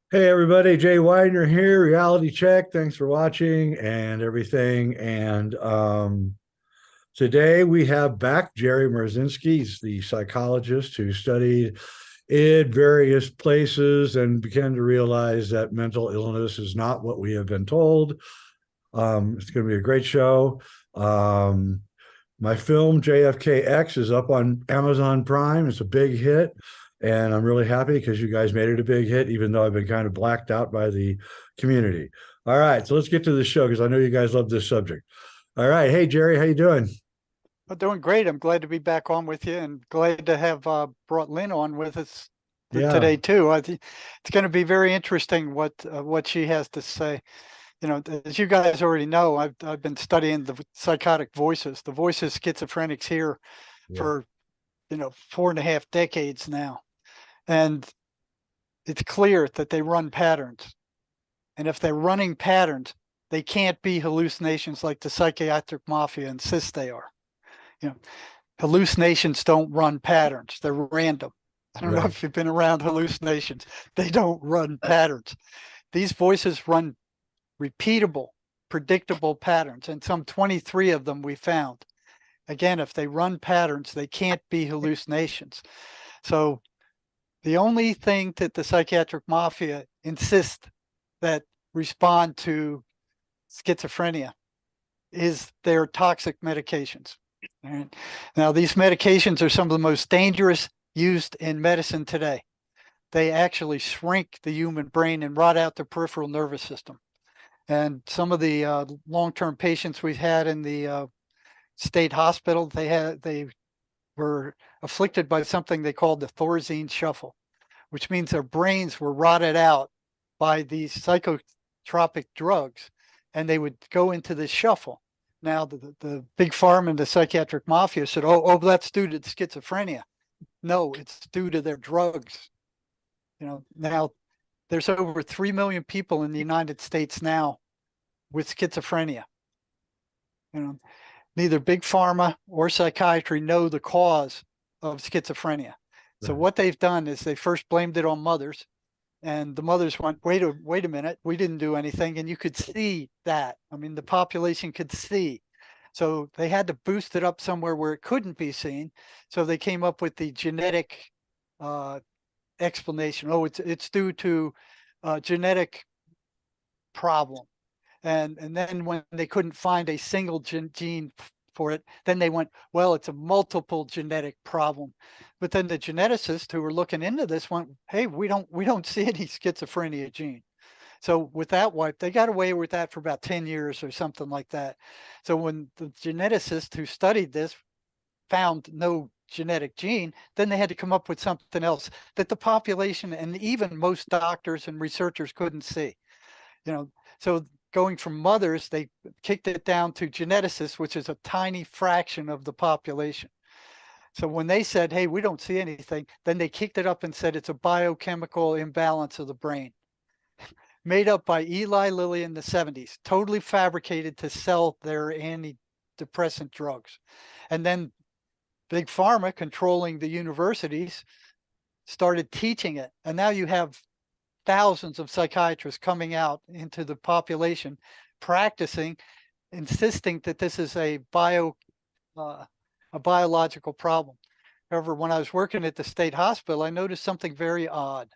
Hey everybody, Jay Weidner here, Reality Check. Thanks for watching and everything. Today we have back Jerry Marzinsky. He's the psychologist who studied in various places and began to realize that mental illness is not what we have been told. It's going to be a great show. Um, my film JFKX is up on Amazon Prime. It's a big hit, and I'm really happy because you guys made it a big hit, even though I've been kind of blacked out by the community. All right, so let's get to the show because I know you guys love this subject. All right, hey Jerry, how you doing? Well, doing great. I'm glad to be back on with you and glad to have brought Lynn on with us Yeah, today too. I think it's going to be very interesting what she has to say. As you guys already know, I've been studying the psychotic voices, the voices schizophrenics here yeah, for 4.5 decades now, and it's clear that they run patterns. And if they're running patterns, they can't be hallucinations like the psychiatric mafia insists they are. You know, hallucinations don't run patterns, they're random. I don't know right, if you've been around hallucinations. They don't run patterns. These voices run repeatable, predictable patterns, and some 23 of them we found. Again, if they run patterns, they can't be hallucinations. So the only thing that the psychiatric mafia insists that respond to schizophrenia is their toxic medications. All right. Now, these medications are some of the most dangerous used in medicine today. They actually shrink the human brain and rot out the peripheral nervous system. And some of the long-term patients we've had in the state hospital, they were afflicted by something they called the Thorazine shuffle, which means their brains were rotted out by these psychotropic drugs, and they would go into this shuffle. Now, the big pharma and the psychiatric mafia said, "Oh, that's due to schizophrenia." No, it's due to their drugs. Now there's over 3 million people in the United States now with schizophrenia. You know, neither big pharma or psychiatry know the cause of schizophrenia. So right. what they've done is they first blamed it on mothers, and the mothers went, wait a minute, we didn't do anything. And you could see that. I mean, the population could see. So they had to boost it up somewhere where it couldn't be seen. So they came up with the genetic uh, explanation. Oh, it's due to a genetic problem. And then when they couldn't find a single gene for it, then they went, well, it's a multiple genetic problem. But then the geneticists who were looking into this went, hey, we don't see any schizophrenia gene. So with that wipe, they got away with that for about 10 years or something like that. So when the geneticist who studied this found no genetic gene, then they had to come up with something else that the population and even most doctors and researchers couldn't see. So going from mothers, they kicked it down to geneticists, which is a tiny fraction of the population. So when they said, hey, we don't see anything, then they kicked it up and said it's a biochemical imbalance of the brain, made up by Eli Lilly in the 70s, totally fabricated to sell their antidepressant drugs. And then Big Pharma, controlling the universities, started teaching it. And now you have thousands of psychiatrists coming out into the population, practicing, insisting that this is uh, a biological problem. However, when I was working at the state hospital, I noticed something very odd.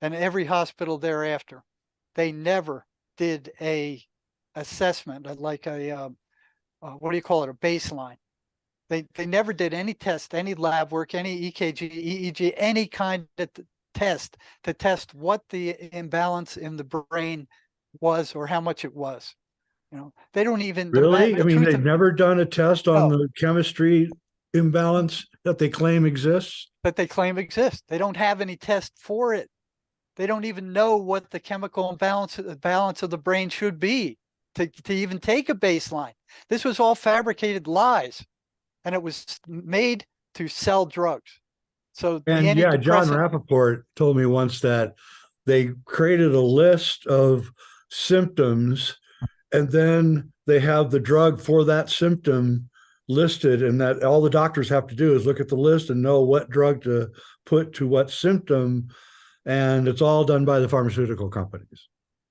And every hospital thereafter, they never did a assessment, like what do you call it, a baseline. They never did any test, any lab work, any EKG, EEG, any kind of test to test what the imbalance in the brain was or how much it was. They don't even Really? I the mean, truth they've of never done a test on no, the chemistry imbalance that they claim exists. that they claim exists. They don't have any test for it. They don't even know what the chemical balance of the brain should be to even take a baseline. This was all fabricated lies, and it was made to sell drugs. So the And yeah, John antidepressant, Rappaport told me once that they created a list of symptoms and then they have the drug for that symptom listed, and that all the doctors have to do is look at the list and know what drug to put to what symptom. and it's all done by the pharmaceutical companies.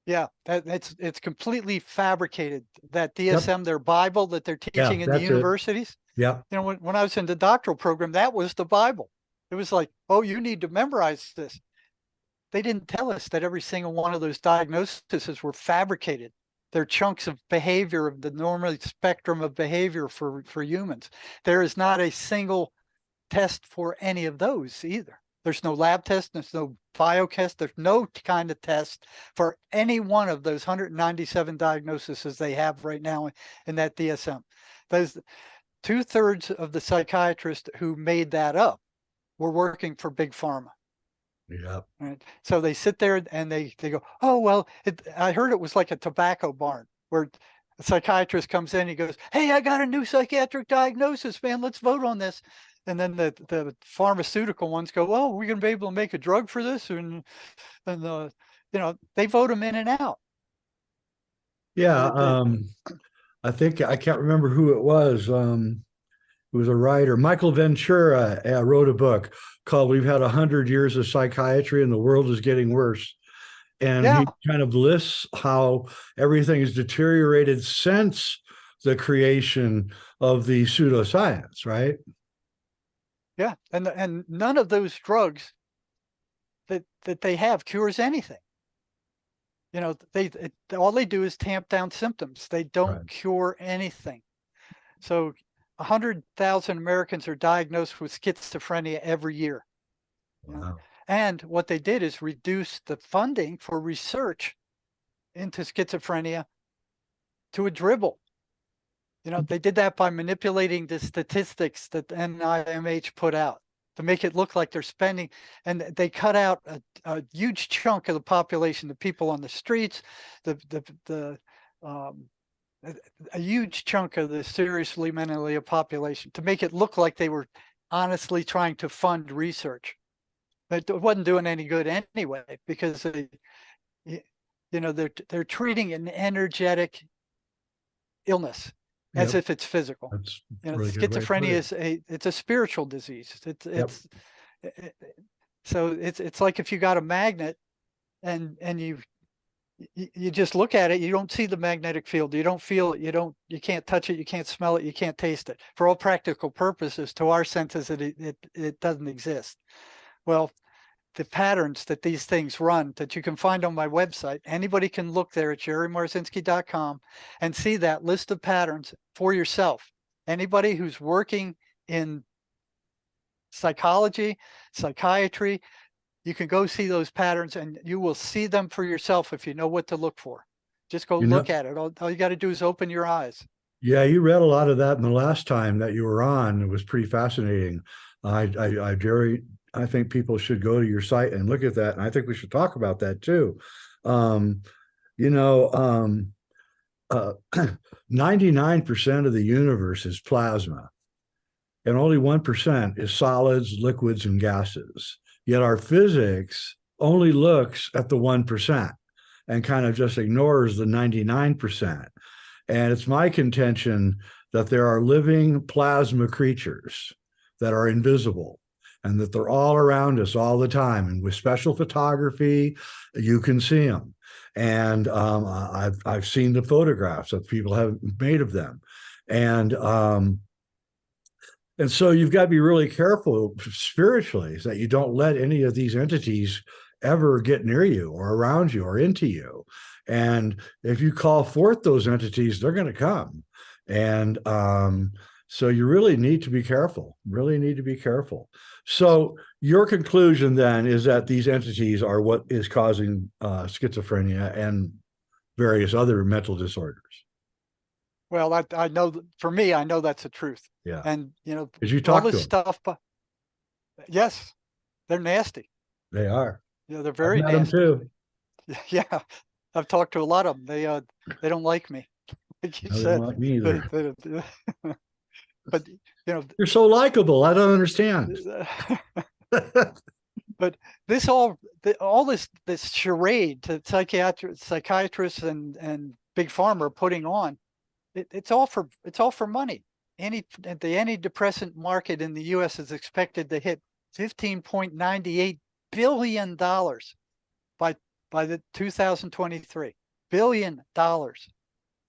Yeah, it's completely fabricated. That Yep. DSM, their Bible that they're Yeah, teaching in the that's it. universities. Yep. You know, when I was in the doctoral program, that was the Bible. It was like, oh, you need to memorize this. They didn't tell us that every single one of those diagnoses were fabricated. They're chunks of behavior, of the normal spectrum of behavior for humans. There is not a single test for any of those either. There's no lab test, there's no bio test, there's no kind of test for any one of those 197 diagnoses they have right now in that DSM. Those 2/3 of the psychiatrists who made that up were working for big pharma. Yep. Right. So they sit there and they go, oh, well, I heard it was like a tobacco barn where a psychiatrist comes in, he goes, hey, I got a new psychiatric diagnosis, man, let's vote on this. And then the pharmaceutical ones go, oh, we're going to be able to make a drug for this. And they vote them in and out. Yeah. I think I can't remember who it was. It was a writer. Michael Ventura wrote a book called "We've Had 100 Years of Psychiatry and the World is Getting Worse," and Yeah. he kind of lists how everything has deteriorated since the creation of the pseudoscience, right? Yeah. And none of those drugs that they have cures anything. You know, all they do is tamp down symptoms. They don't Right. cure anything. So 100,000 Americans are diagnosed with schizophrenia every year. Wow. And what they did is reduce the funding for research into schizophrenia to a dribble. You know, they did that by manipulating the statistics that NIMH put out to make it look like they're spending, and they cut out a huge chunk of the population, the people on the streets, a huge chunk of the seriously mentally ill population to make it look like they were honestly trying to fund research. But it wasn't doing any good anyway, because they're treating an energetic illness as Yep. if it's physical. That's Really schizophrenia is a spiritual disease. So it's like if you got a magnet and you just look at it, you don't see the magnetic field, you don't feel it, you can't touch it, you can't smell it, you can't taste it. For all practical purposes, to our senses, it doesn't exist. Well, the patterns that these things run that you can find on my website, anybody can look there at jerrymarzinsky.com and see that list of patterns for yourself. Anybody who's working in psychology, psychiatry, you can go see those patterns and you will see them for yourself if you know what to look for. Just go look at it. All you got to do is open your eyes. Yeah, you read a lot of that in the last time that you were on. It was pretty fascinating. Jerry, I think people should go to your site and look at that. And I think we should talk about that too. 99% of the universe is plasma, and only 1% is solids, liquids, and gases. Yet our physics only looks at the 1% and kind of just ignores the 99%. And it's my contention that there are living plasma creatures that are invisible and that they're all around us all the time. And with special photography, you can see them. And I've seen the photographs that people have made of them. And so you've got to be really careful spiritually that you don't let any of these entities ever get near you or around you or into you. And if you call forth those entities, they're going to come. And so you really need to be careful, So your conclusion then is that these entities are what is causing schizophrenia and various other mental disorders. Well, I know, for me, I know that's the truth. Yeah. And, Because you all talk to this them. stuff, yes, they're nasty. They are. They're very I've met them nasty. too. Yeah, I've talked to a lot of them. They don't like me, like you No, they said. don't like me either. But You're so likable. I don't understand. but all this charade to psychiatrists and big pharma are putting on, it's all for money. The antidepressant market in the U.S. is expected to hit $15.98 billion by the 2023. $1 billion.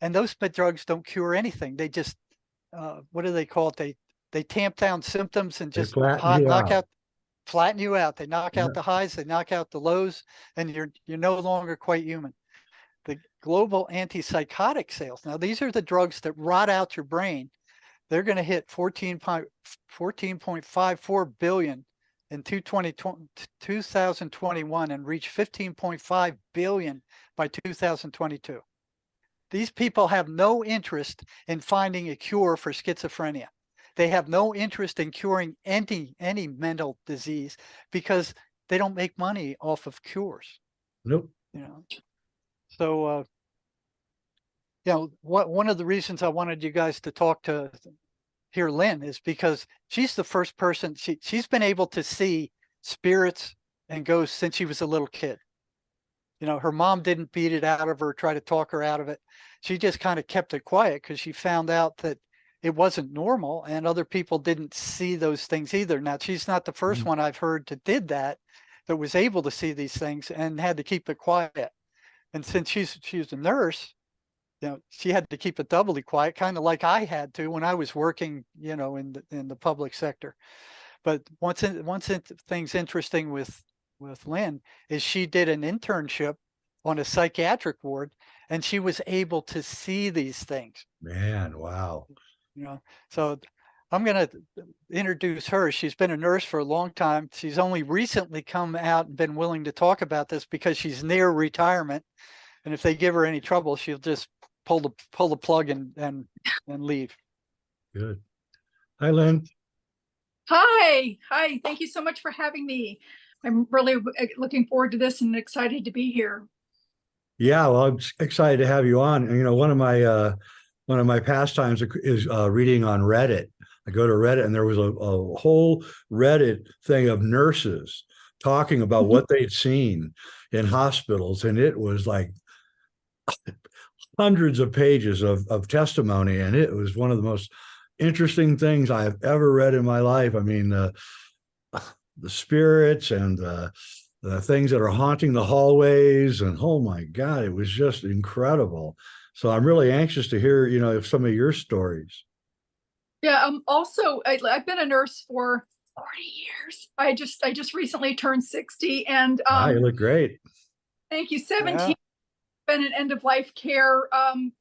And those drugs don't cure anything. They just what do they call it? They tamp down symptoms and They just flatten you out. flatten you out. They knock Yeah. out the highs, they knock out the lows, and you're no longer quite human. The global antipsychotic sales. Now, these are the drugs that rot out your brain. They're going to hit 14.54 billion in 2021 and reach 15.5 billion by 2022. These people have no interest in finding a cure for schizophrenia. They have no interest in curing any mental disease because they don't make money off of cures. Nope. You know, so one of the reasons I wanted you guys to talk to hear Lynn is because she's the first person. She's been able to see spirits and ghosts since she was a little kid. You know, her mom didn't beat it out of her, try to talk her out of it. She just kind of kept it quiet because she found out that it wasn't normal and other people didn't see those things either. Now, she's not the first one I've heard that did that was able to see these things and had to keep it quiet. And since she's a nurse, you know, she had to keep it doubly quiet, kind of like I had to when I was working, you know, in the public sector. But thing's interesting with Lynn is she did an internship on a psychiatric ward and she was able to see these things. Man, wow. You know, so I'm going to introduce her. She's been a nurse for a long time. She's only recently come out and been willing to talk about this because she's near retirement. And if they give her any trouble, she'll just pull the plug and leave. Good. Hi, Lynn. Hi. Thank you so much for having me. I'm really looking forward to this and excited to be here. Yeah, well, I'm excited to have you on. And, you know, one of my pastimes is reading on Reddit. I go to Reddit, and there was a whole Reddit thing of nurses talking about what they'd seen in hospitals, and it was like hundreds of pages of testimony, and it was one of the most interesting things I have ever read in my life. I mean, the spirits and the things that are haunting the hallways, and oh my God, it was just incredible. So I'm really anxious to hear, you know, some of your stories. Yeah. Also, I've been a nurse for 40 years. I just recently turned 60, and You look great. thank you. 17. Been in end of life care,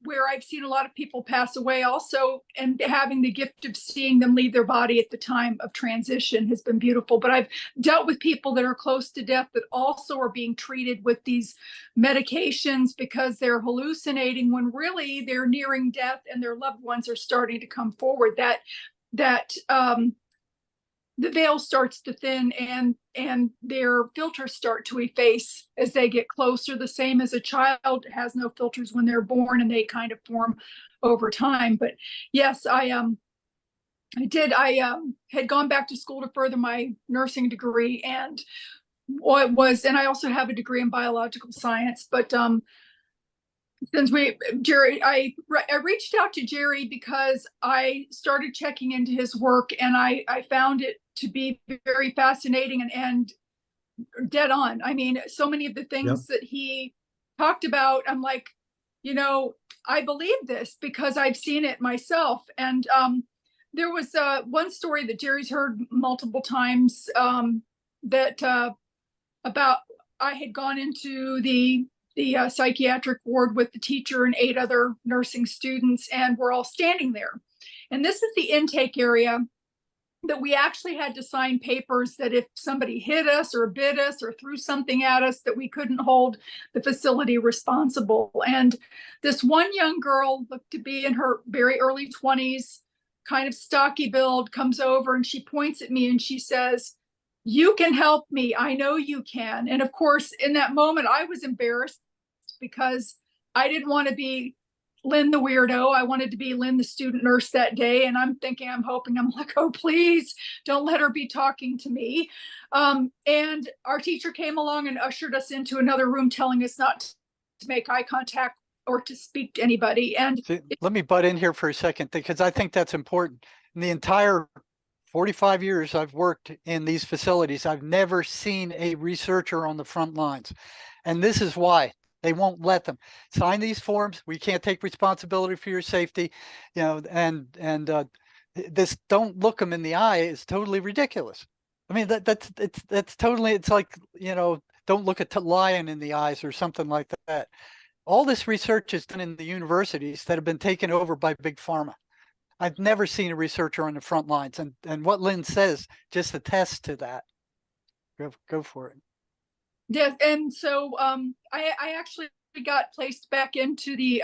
where I've seen a lot of people pass away also, and having the gift of seeing them leave their body at the time of transition has been beautiful. But I've dealt with people that are close to death that also are being treated with these medications because they're hallucinating when really they're nearing death and their loved ones are starting to come forward. That the veil starts to thin and their filters start to efface as they get closer, the same as a child has no filters when they're born, and they kind of form over time. But yes, I had gone back to school to further my nursing degree, and I also have a degree in biological science. But since I reached out to Jerry because I started checking into his work, and I found it to be very fascinating and dead on. I mean, so many of the things that he talked about, I'm like, you know, I believe this because I've seen it myself. And there was one story that Jerry's heard multiple times that about I had gone into the psychiatric ward with the teacher and 8 other nursing students, and we're all standing there. And this is the intake area that we actually had to sign papers that if somebody hit us or bit us or threw something at us, that we couldn't hold the facility responsible. And this one young girl looked to be in her very early 20s, kind of stocky build, comes over and she points at me and she says, "You can help me. I know you can." And of course, in that moment, I was embarrassed because I didn't want to be Lynn the weirdo. I wanted to be Lynn the student nurse that day. And I'm like, oh, please don't let her be talking to me. And our teacher came along and ushered us into another room, telling us not to make eye contact or to speak to anybody. And let me butt in here for a second, because I think that's important. In the entire 45 years I've worked in these facilities, I've never seen a researcher on the front lines. And this is why they won't let them sign these forms. We can't take responsibility for your safety, and this don't look them in the eye is totally ridiculous. I mean, that's totally, it's like, don't look at lion in the eyes or something like that. All this research is done in the universities that have been taken over by big pharma. I've never seen a researcher on the front lines, and what Lynn says just attests to that. Go for it. Yeah, and so I actually got placed back into the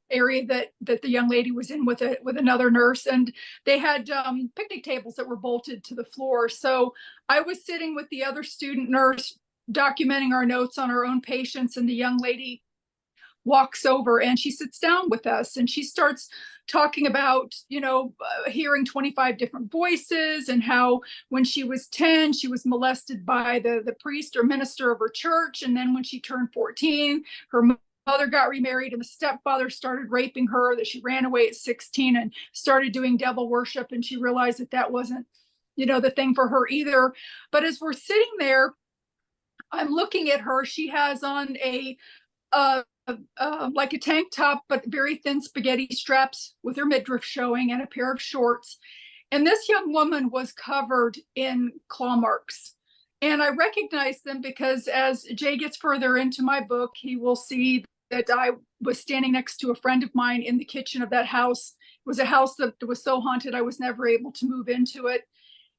area that the young lady was in with another nurse, and they had picnic tables that were bolted to the floor. So I was sitting with the other student nurse documenting our notes on our own patients, and the young lady walks over and she sits down with us and she starts talking about, hearing 25 different voices, and how when she was 10, she was molested by the priest or minister of her church. And then when she turned 14, her mother got remarried and the stepfather started raping her, that she ran away at 16 and started doing devil worship. And she realized that wasn't, the thing for her either. But as we're sitting there, I'm looking at her. She has on like a tank top, but very thin spaghetti straps with her midriff showing, and a pair of shorts. And this young woman was covered in claw marks. And I recognize them because as Jay gets further into my book, he will see that I was standing next to a friend of mine in the kitchen of that house. It was a house that was so haunted, I was never able to move into it.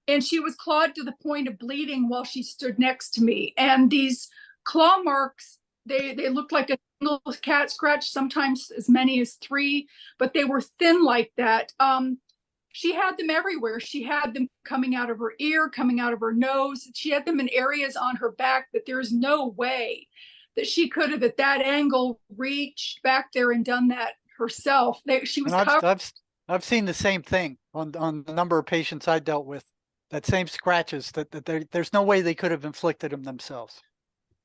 And she was clawed to the point of bleeding while she stood next to me. And these claw marks, they looked like a single cat scratch, sometimes as many as 3, but they were thin like that. She had them everywhere. She had them coming out of her ear, coming out of her nose. She had them in areas on her back that there's no way that she could have, at that angle, reached back there and done that herself. She was covered. I've seen the same thing on the number of patients I dealt with. That same scratches, that there's no way they could have inflicted them themselves.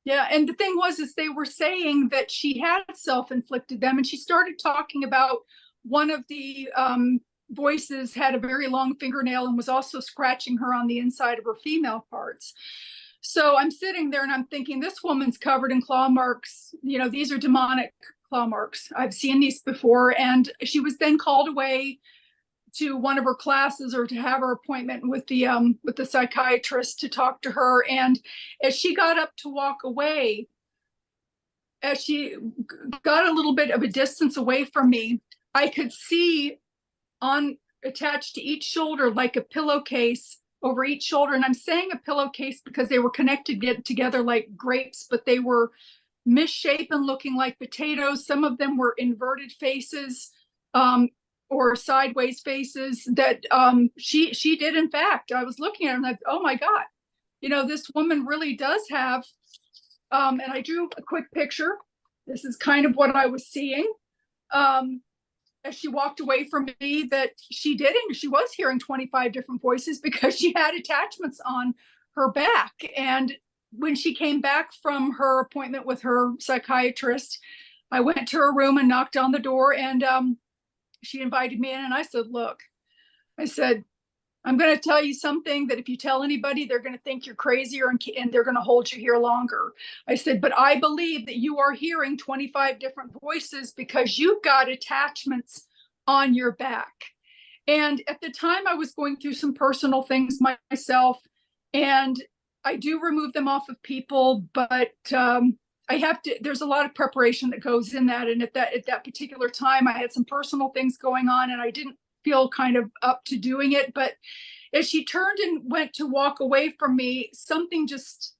Yeah, and the thing was, is they were saying that she had self-inflicted them, and she started talking about one of the voices had a very long fingernail and was also scratching her on the inside of her female parts. So I'm sitting there and I'm thinking, this woman's covered in claw marks. These are demonic claw marks. I've seen these before. And she was then called away to one of her classes, or to have her appointment with the psychiatrist to talk to her. And as she got up to walk away, as she got a little bit of a distance away from me, I could see attached to each shoulder, like a pillowcase over each shoulder. And I'm saying a pillowcase because they were connected together like grapes, but they were misshapen, looking like potatoes. Some of them were inverted faces, or sideways faces that she did. In fact, I was looking at her and like, oh my God, this woman really does have, and I drew a quick picture. This is kind of what I was seeing as she walked away from me, that she was hearing 25 different voices because she had attachments on her back. And when she came back from her appointment with her psychiatrist, I went to her room and knocked on the door, and she invited me in, and I said, look, I'm going to tell you something that if you tell anybody, they're going to think you're crazy, and they're going to hold you here longer. I said, but I believe that you are hearing 25 different voices because you've got attachments on your back. And at the time, I was going through some personal things myself, and I do remove them off of people, but there's a lot of preparation that goes in that. And at that particular time, I had some personal things going on and I didn't feel kind of up to doing it. But as she turned and went to walk away from me, something just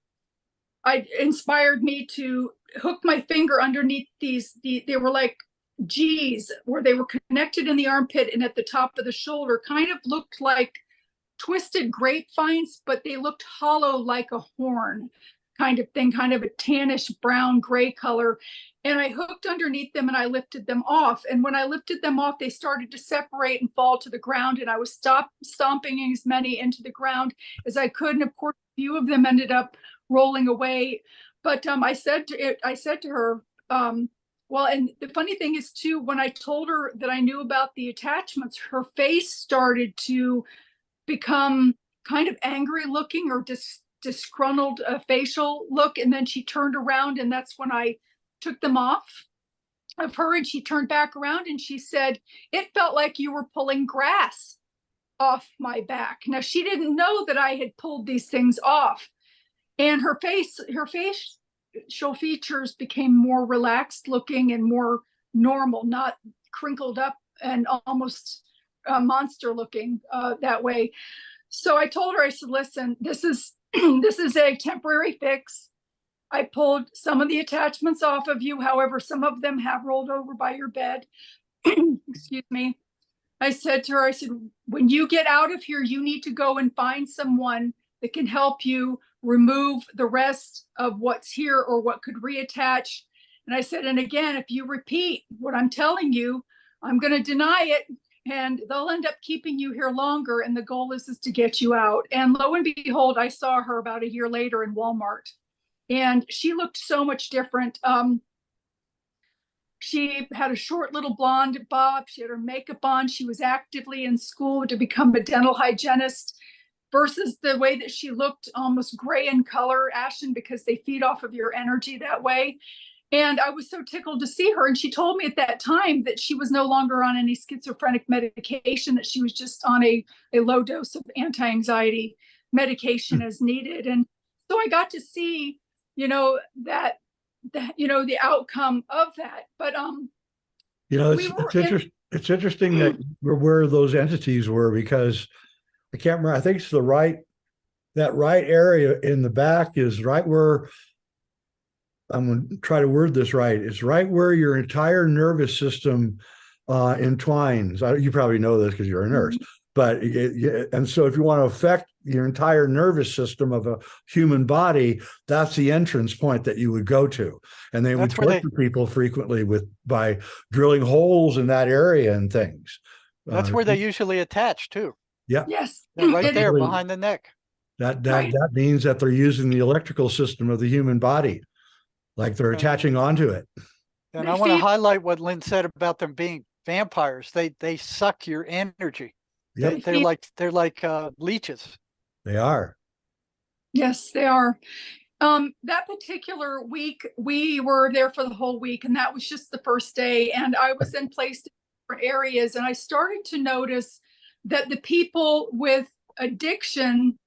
inspired me to hook my finger underneath they were like G's, where they were connected in the armpit and at the top of the shoulder, kind of looked like twisted grapevines, but they looked hollow like a horn kind of thing, kind of a tannish brown gray color. And I hooked underneath them and I lifted them off. And when I lifted them off, they started to separate and fall to the ground. And I was stomping as many into the ground as I could. And of course, a few of them ended up rolling away. But I said to her, well, and the funny thing is too, when I told her that I knew about the attachments, her face started to become kind of angry looking or disgruntled facial look. And then she turned around, and that's when I took them off of her, and she turned back around and she said, "It felt like you were pulling grass off my back." Now, she didn't know that I had pulled these things off. And her facial features became more relaxed looking and more normal, not crinkled up and almost monster looking that way. So I told her, I said, "Listen, this is this is a temporary fix. I pulled some of the attachments off of you. However, some of them have rolled over by your bed." Excuse me. I said to her, I said, "When you get out of here, you need to go and find someone that can help you remove the rest of what's here or what could reattach." And I said, "And again, if you repeat what I'm telling you, I'm going to deny it, and they'll end up keeping you here longer. And the goal is to get you out." And lo and behold, I saw her about a year later in Walmart, and she looked so much different. She had a short little blonde bob. She had her makeup on. She was actively in school to become a dental hygienist, versus the way that she looked, almost gray in color, ashen, because they feed off of your energy that way. And I was so tickled to see her. And she told me at that time that she was no longer on any schizophrenic medication, that she was just on a low dose of anti-anxiety medication as needed. And so I got to see, that the outcome of that. But it's interesting that where those entities were, because I can't remember. I think it's that right area in the back is right where, I'm going to try to word this right. It's right where your entire nervous system entwines. You probably know this because you're a nurse. But and so if you want to affect your entire nervous system of a human body, that's the entrance point that you would go to. And they would torture people frequently by drilling holes in that area and things. That's where they usually attach too. Yeah. Yes. Right there behind the neck. That means that they're using the electrical system of the human body, like they're attaching onto it. And I want to highlight what Lynn said about them being vampires. They suck your energy. Yep. They're like leeches. They are. Yes, they are. That particular week, we were there for the whole week, and that was just the first day. And I was then placed in different areas, and I started to notice that the people with addiction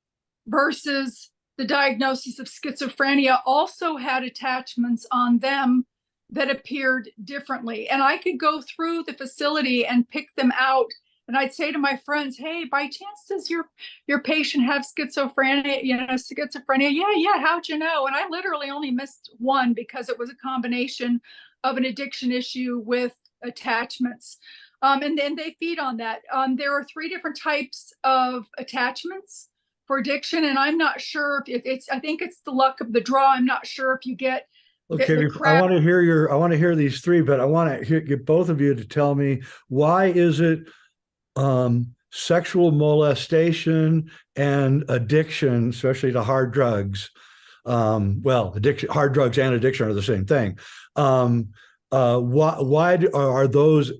versus the diagnosis of schizophrenia also had attachments on them that appeared differently. And I could go through the facility and pick them out. And I'd say to my friends, "Hey, by chance, does your patient have schizophrenia? Schizophrenia? Yeah. How'd you know?" And I literally only missed one because it was a combination of an addiction issue with attachments. And then they feed on that. There are 3 different types of attachments for addiction, and I'm not sure if it's. I think it's the luck of the draw. I'm not sure if you get. Okay, I want to hear these 3, but I want to get both of you to tell me, why is it sexual molestation and addiction, especially to hard drugs? Hard drugs and addiction are the same thing. Why are those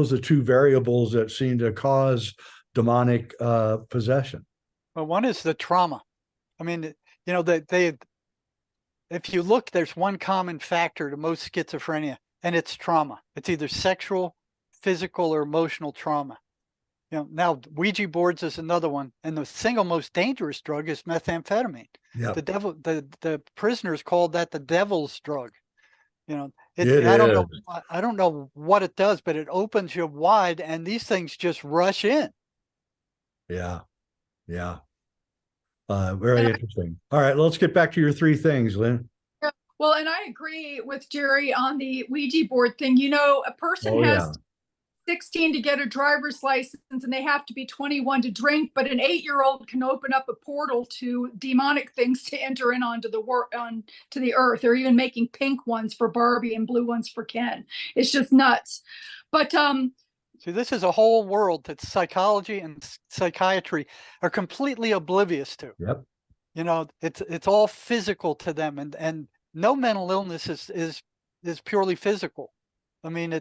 the 2 variables that seem to cause demonic possession? Well, one is the trauma. I mean, if you look, there's one common factor to most schizophrenia, and it's trauma. It's either sexual, physical, or emotional trauma. Now Ouija boards is another one, and the single most dangerous drug is methamphetamine. Yep. The prisoners called that the devil's drug. I don't know what it does, but it opens you wide, and these things just rush in. Yeah. Very interesting. All right, let's get back to your 3 things, Lynn. Well, and I agree with Jerry on the Ouija board thing. A person has 16 to get a driver's license, and they have to be 21 to drink, but an 8-year-old can open up a portal to demonic things to enter in onto the earth. They're even making pink ones for Barbie and blue ones for Ken. It's just nuts. But see, this is a whole world that psychology and psychiatry are completely oblivious to. Yep. It's all physical to them, and no mental illness is purely physical. I mean,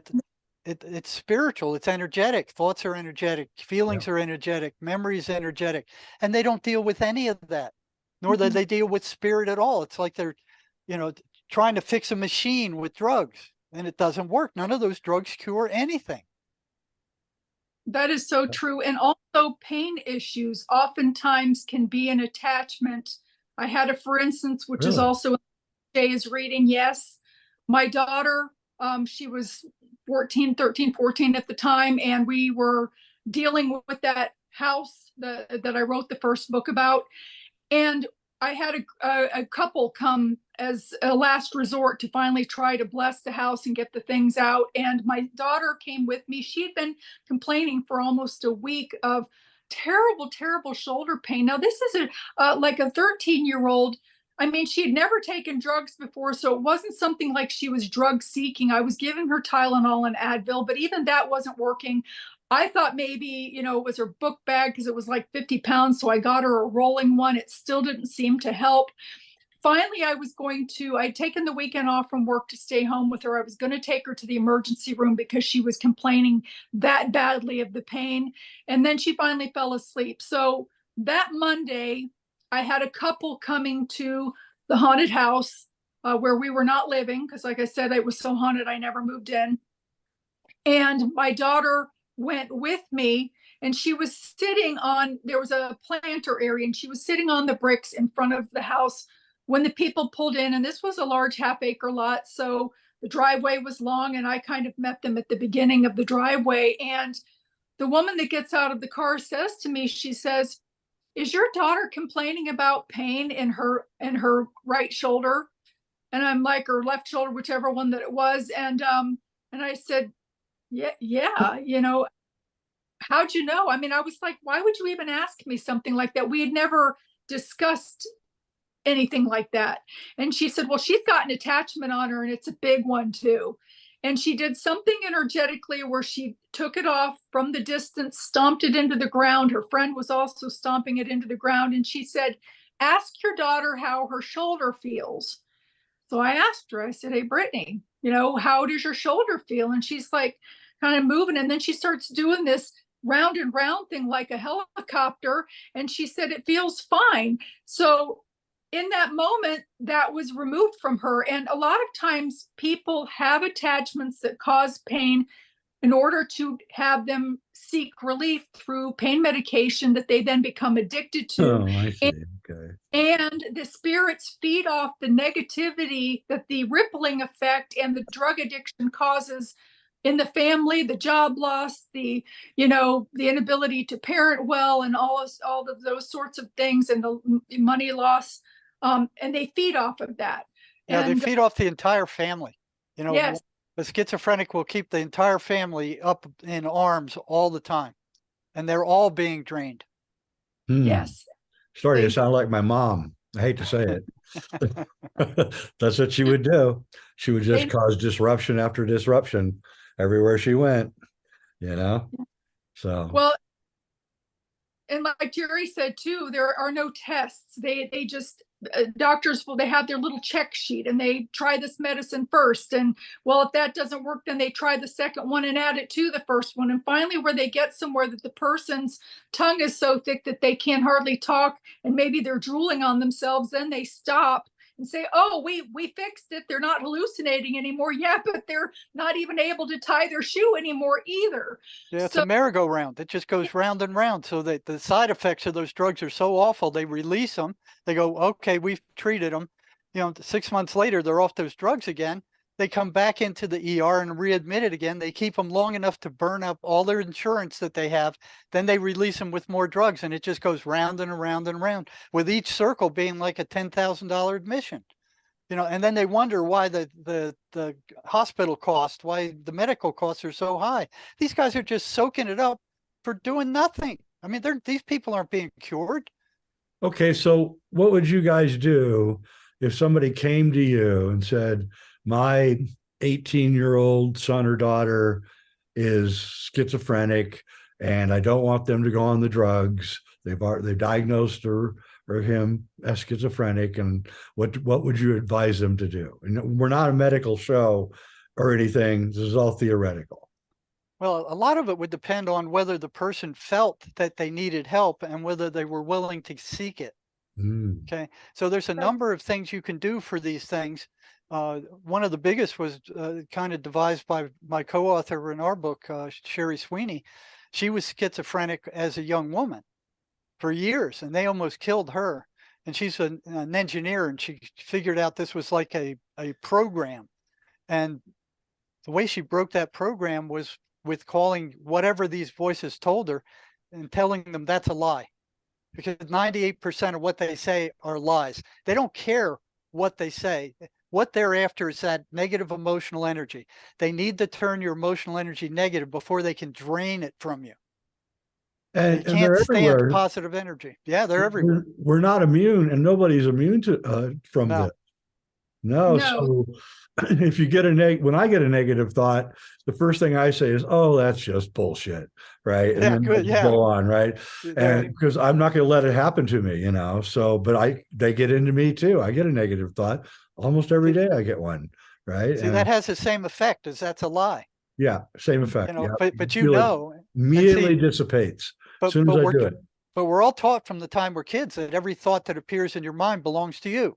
it's spiritual, it's energetic. Thoughts are energetic, feelings Yeah. are energetic, memories energetic, and they don't deal with any of that, nor do Mhm. they deal with spirit at all. It's like they're, trying to fix a machine with drugs, and it doesn't work. None of those drugs cure anything. That is so true. And also, pain issues oftentimes can be an attachment. I had a, for instance, which is Really? also Jay's reading. Yes, my daughter, she was 14, 13, 14 at the time, and we were dealing with that house that I wrote the first book about. And I had a couple come as a last resort to finally try to bless the house and get the things out. And my daughter came with me. She had been complaining for almost a week of terrible, terrible shoulder pain. Now, this is like a 13-year-old. I mean, she had never taken drugs before, so it wasn't something like she was drug seeking. I was giving her Tylenol and Advil, but even that wasn't working. I thought maybe, it was her book bag because it was like 50 pounds. So I got her a rolling one. It still didn't seem to help. Finally, I'd taken the weekend off from work to stay home with her. I was going to take her to the emergency room because she was complaining that badly of the pain. And then she finally fell asleep. So that Monday, I had a couple coming to the haunted house where we were not living because, like I said, it was so haunted, I never moved in. And my daughter went with me, and she was sitting on, there was a planter area, and she was sitting on the bricks in front of the house when the people pulled in. And this was a large half-acre lot, so the driveway was long, and I kind of met them at the beginning of the driveway. And the woman that gets out of the car says to me, she says, "Is your daughter complaining about pain in her right shoulder?" And I'm like, or left shoulder, whichever one that it was. And I said, yeah, how'd you know? I mean, I was like, why would you even ask me something like that? We had never discussed anything like that. And she said, well, she's got an attachment on her, and it's a big one too. And she did something energetically where she took it off from the distance, stomped it into the ground. Her friend was also stomping it into the ground. And she said, ask your daughter how her shoulder feels. So I asked her, I said, hey, Brittany, how does your shoulder feel? And she's like kind of moving. And then she starts doing this round and round thing like a helicopter. And she said, it feels fine. So in that moment, that was removed from her. And a lot of times people have attachments that cause pain in order to have them seek relief through pain medication that they then become addicted to. Oh, I see. Okay. And the spirits feed off the negativity that the rippling effect and the drug addiction causes in the family, the job loss, the inability to parent well, and all of those sorts of things, and the money loss. And they feed off of that. Yeah, they And feed off the entire family. yes, A schizophrenic will keep the entire family up in arms all the time, and they're all being drained. yes. Starting to They- sound like my mom. I hate to say it. That's what she would do. She would just They- cause disruption after disruption everywhere she went, you know? So, Well, and like Jerry said too, there are no tests. They just doctors they have their little check sheet, and they try this medicine first, and well, if that doesn't work, then they try the second one and add it to the first one, and finally where they get somewhere that the person's tongue is so thick that they can't hardly talk, and maybe they're drooling on themselves, then they stop and say, oh, we fixed it, they're not hallucinating anymore. Yeah, but they're not even able to tie their shoe anymore either. Yeah, it's So a merry-go-round. It just goes round and round. So that the side effects of those drugs are so awful, they release them. They go, okay, we've treated them. 6 months later, they're off those drugs again. They come back into the ER and readmit it again. They keep them long enough to burn up all their insurance that they have. Then they release them with more drugs, and it just goes round and around and around, with each circle being like a $10,000 admission. And then they wonder why the hospital cost, why the medical costs are so high. These guys are just soaking it up for doing nothing. I mean, these people aren't being cured. okay. So what would you guys do if somebody came to you and said, my 18-year-old son or daughter is schizophrenic and I don't want them to go on the drugs. They've diagnosed her or him as schizophrenic, and what would you advise them to do? And we're not a medical show or anything. This is all theoretical. Well, a lot of it would depend on whether the person felt that they needed help and whether they were willing to seek it. Mm. Okay. So there's a number of things you can do for these things. One of the biggest was kind of devised by my co-author in our book, Sherry Sweeney. She was schizophrenic as a young woman for years, and they almost killed her. And she's an engineer, and she figured out this was like a program. And the way she broke that program was with calling whatever these voices told her and telling them that's a lie, because 98% of what they say are lies. They don't care what they say. What they're after is that negative emotional energy. They need to turn your emotional energy negative before they can drain it from you. They And can't they're stand everywhere. positive energy. Yeah, they're everywhere. We're not immune, and nobody's immune to from No. this. No, No. so if you get when I get a negative thought, the first thing I say is, "Oh, that's just bullshit," right? And Yeah, then good. I Yeah. go on, right? And because I'm not going to let it happen to me, So, but they get into me too. I get a negative thought almost every day. I get one, right? See, And that has the same effect as that's a lie. yeah, same effect. Yeah, But feel it immediately see, dissipates as but soon as I do it. we're all taught from the time we're kids that every thought that appears in your mind belongs to you.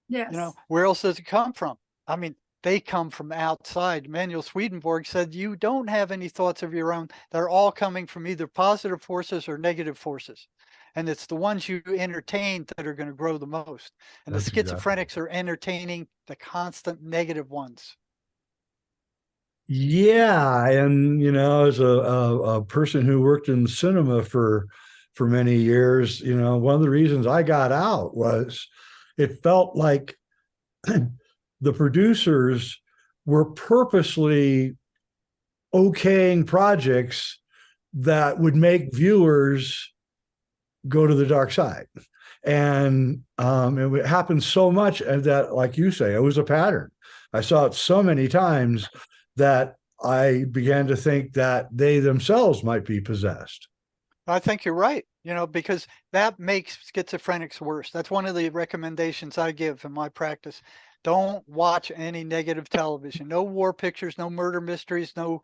Yes. Where else does it come from? I mean, they come from outside. Emanuel Swedenborg said you don't have any thoughts of your own. They're all coming from either positive forces or negative forces. And it's the ones you entertain that are going to grow the most. And the That's exactly. schizophrenics are entertaining the constant negative ones. Yeah, and as a person who worked in cinema for many years, one of the reasons I got out was it felt like the producers were purposely okaying projects that would make viewers go to the dark side. And it happened so much, and that, like you say, it was a pattern. I saw it so many times that I began to think that they themselves might be possessed. I think you're right, because that makes schizophrenics worse. That's one of the recommendations I give in my practice. Don't watch any negative television. No war pictures, no murder mysteries, no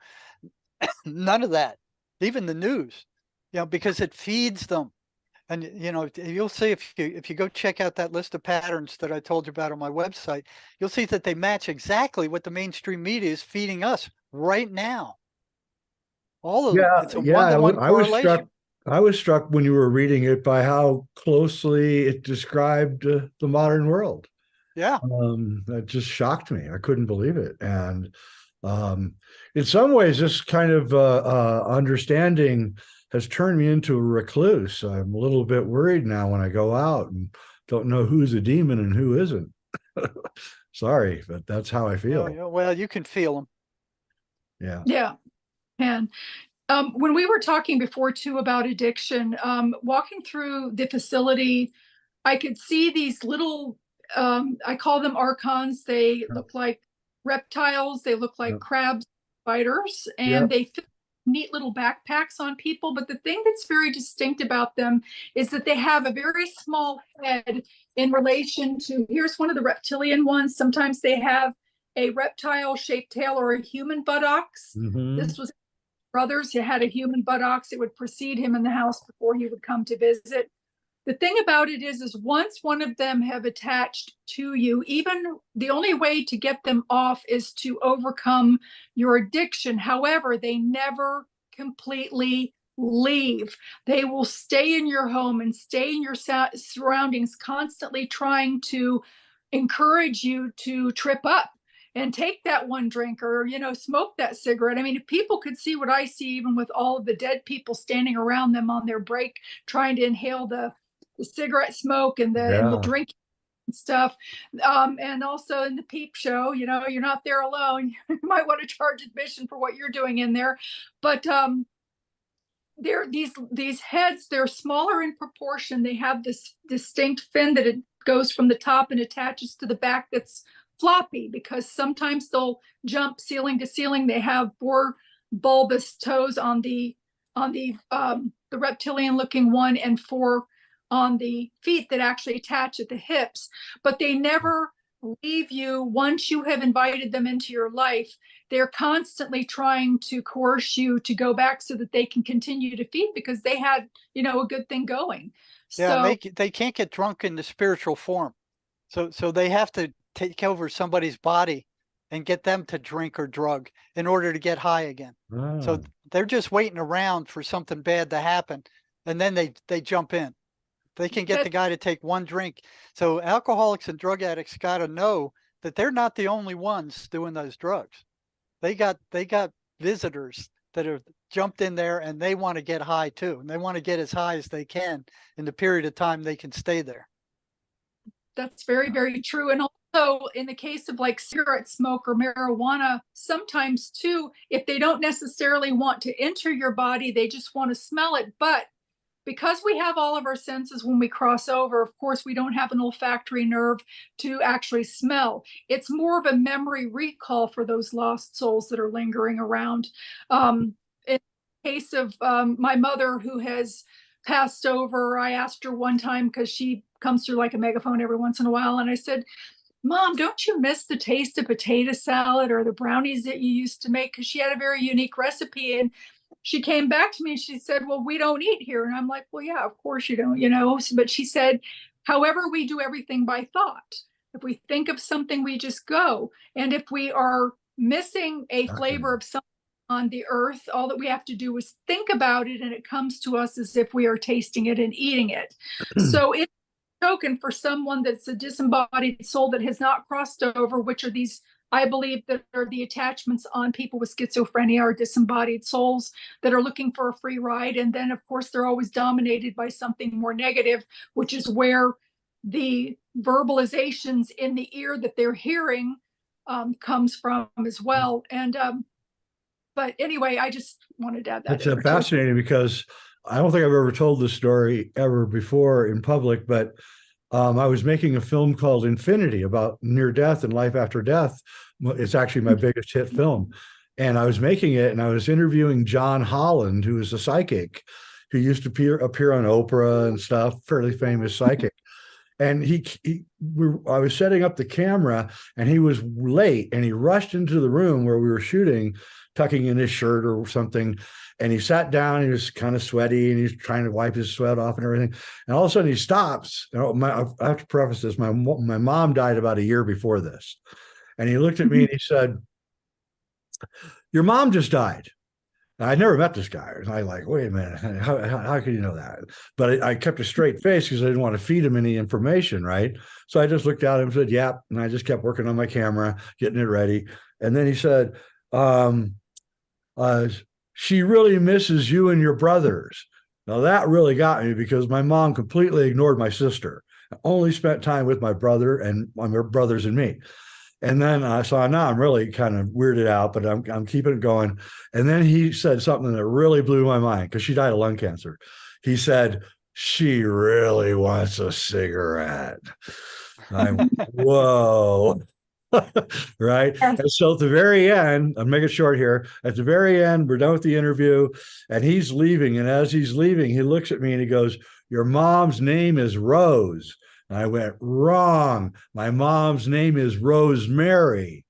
none of that. Even the news, because it feeds them. And you'll see if you go check out that list of patterns that I told you about on my website, you'll see that they match exactly what the mainstream media is feeding us right now. All of them. It's a one-to-one correlation. I was struck when you were reading it by how closely it described the modern world. Yeah. That just shocked me. I couldn't believe it. And in some ways, this kind of understanding has turned me into a recluse. I'm a little bit worried now when I go out and don't know who's a demon and who isn't. Sorry, but that's how I feel. Well, you can feel them. Yeah. Yeah. And when we were talking before too about addiction, walking through the facility, I could see these little, I call them archons. They look like reptiles. They look like crabs, spiders, and they fit neat little backpacks on people. But the thing that's very distinct about them is that they have a very small head in relation to, here's one of the reptilian ones. Sometimes they have a reptile shaped tail or a human buttocks. Mm-hmm. This was brothers. He had a human buttocks. It would precede him in the house before he would come to visit. The thing about it is once one of them have attached to you, even the only way to get them off is to overcome your addiction. However, they never completely leave. They will stay in your home and stay in your surroundings, constantly trying to encourage you to trip up and take that one drink or, smoke that cigarette. I mean, if people could see what I see, even with all of the dead people standing around them on their break, trying to inhale the cigarette smoke and the drink and stuff. And also in the peep show, you're not there alone. You might want to charge admission for what you're doing in there. But they're these heads, they're smaller in proportion. They have this distinct fin that it goes from the top and attaches to the back that's floppy, because sometimes they'll jump ceiling to ceiling. They have 4 bulbous toes on the reptilian looking one, and 4 on the feet that actually attach at the hips, but they never leave you once you have invited them into your life. They're constantly trying to coerce you to go back so that they can continue to feed because they had, a good thing going. Yeah, and So they can't get drunk in the spiritual form. So they have to take over somebody's body and get them to drink or drug in order to get high again. So Oh. they're just waiting around for something bad to happen, and then they jump in. They can get the guy to take one drink. So alcoholics and drug addicts got to know that they're not the only ones doing those drugs. They got visitors that have jumped in there, and they want to get high too, and they want to get as high as they can in the period of time they can stay there. that's very, very true. And also in the case of like cigarette smoke or marijuana, sometimes too, if they don't necessarily want to enter your body, they just want to smell it. But because we have all of our senses when we cross over, of course, we don't have an olfactory nerve to actually smell. It's more of a memory recall for those lost souls that are lingering around. In the case of my mother who has passed over, I asked her one time because she comes through like a megaphone every once in a while. And I said, Mom, don't you miss the taste of potato salad or the brownies that you used to make? Because she had a very unique recipe. And she came back to me and she said, well, we don't eat here. And I'm like, well, yeah, of course you don't, But she said, however, we do everything by thought. If we think of something, we just go. And if we are missing a flavor of something on the earth, all that we have to do is think about it, and it comes to us as if we are tasting it and eating it. So it's a token for someone that's a disembodied soul that has not crossed over, which are these, I believe, that are the attachments on people with schizophrenia or disembodied souls that are looking for a free ride. And then, of course, they're always dominated by something more negative, which is where the verbalizations in the ear that they're hearing comes from as well. And but anyway, I just wanted to add that. It's fascinating because I don't think I've ever told this story ever before in public, but I was making a film called Infinity about near death and life after death. It's actually my biggest hit film. And I was making it and I was interviewing John Holland, who is a psychic who used to appear on Oprah and stuff, fairly famous psychic. And I was setting up the camera and he was late and he rushed into the room where we were shooting, tucking in his shirt or something. And he sat down, he was kind of sweaty and he's trying to wipe his sweat off and everything. And all of a sudden he stops. I have to preface this. My mom died about a year before this. And he looked at me and he said, your mom just died. And I'd never met this guy. And I like, wait a minute, how could you know that? But I kept a straight face because I didn't want to feed him any information, right? So I just looked at him and said, yep. And I just kept working on my camera, getting it ready. And then he said, she really misses you and your brothers. Now that really got me because my mom completely ignored my sister. I only spent time with my brother and my brothers and me. And then I saw now I'm really kind of weirded out, but I'm keeping it going. And then he said something that really blew my mind because she died of lung cancer. He said, she really wants a cigarette. I'm whoa. Right. And so at the very end, I'll make it short here. At the very end, we're done with the interview and he's leaving. And as he's leaving, he looks at me and he goes, your mom's name is Rose. And I went, wrong. My mom's name is Rosemary.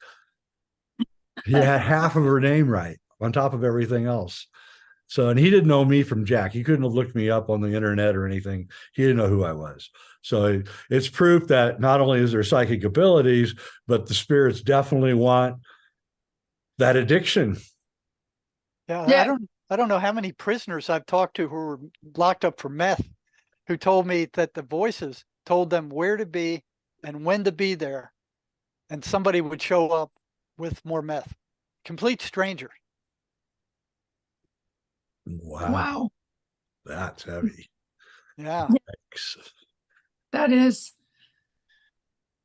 He had half of her name right on top of everything else. So, and he didn't know me from Jack. He couldn't have looked me up on the internet or anything. He didn't know who I was. So it's proof that not only is there psychic abilities, but the spirits definitely want that addiction. Yeah. I don't know how many prisoners I've talked to who were locked up for meth, who told me that the voices told them where to be and when to be there. And somebody would show up with more meth. Complete stranger. Wow. That's heavy. Yeah. Thanks. That is.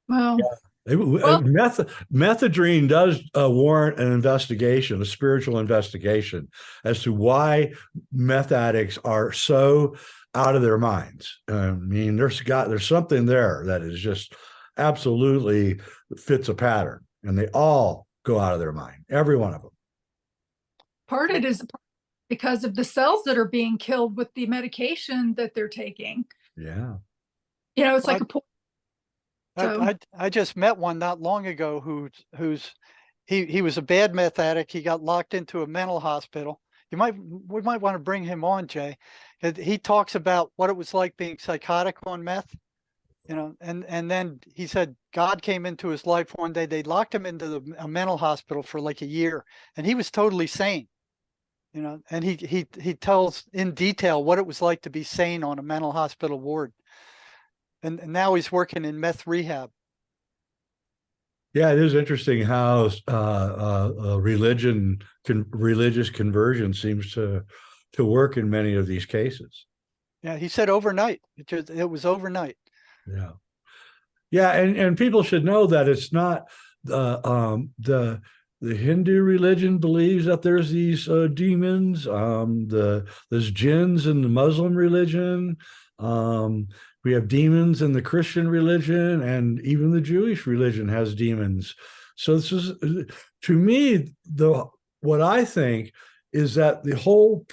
Well, Methadone does warrant an investigation, a spiritual investigation, as to why meth addicts are so out of their minds. I mean, there's something there that is just absolutely fits a pattern, and they all go out of their mind, every one of them. Part of it is because of the cells that are being killed with the medication that they're taking. Yeah. It's like So I just met one not long ago he was a bad meth addict. He got locked into a mental hospital. We might want to bring him on, Jay. He talks about what it was like being psychotic on meth, and then he said God came into his life one day. They locked him into a mental hospital for like a year, and he was totally sane. And he tells in detail what it was like to be sane on a mental hospital ward. And now he's working in meth rehab. Yeah, it is interesting how religious conversion seems to work in many of these cases. Yeah, he said overnight. It was overnight. Yeah, yeah, and people should know that it's not the Hindu religion believes that there's these demons. There's jinns in the Muslim religion. We have demons in the Christian religion, and even the Jewish religion has demons. So this is, to me, what I think is that the whole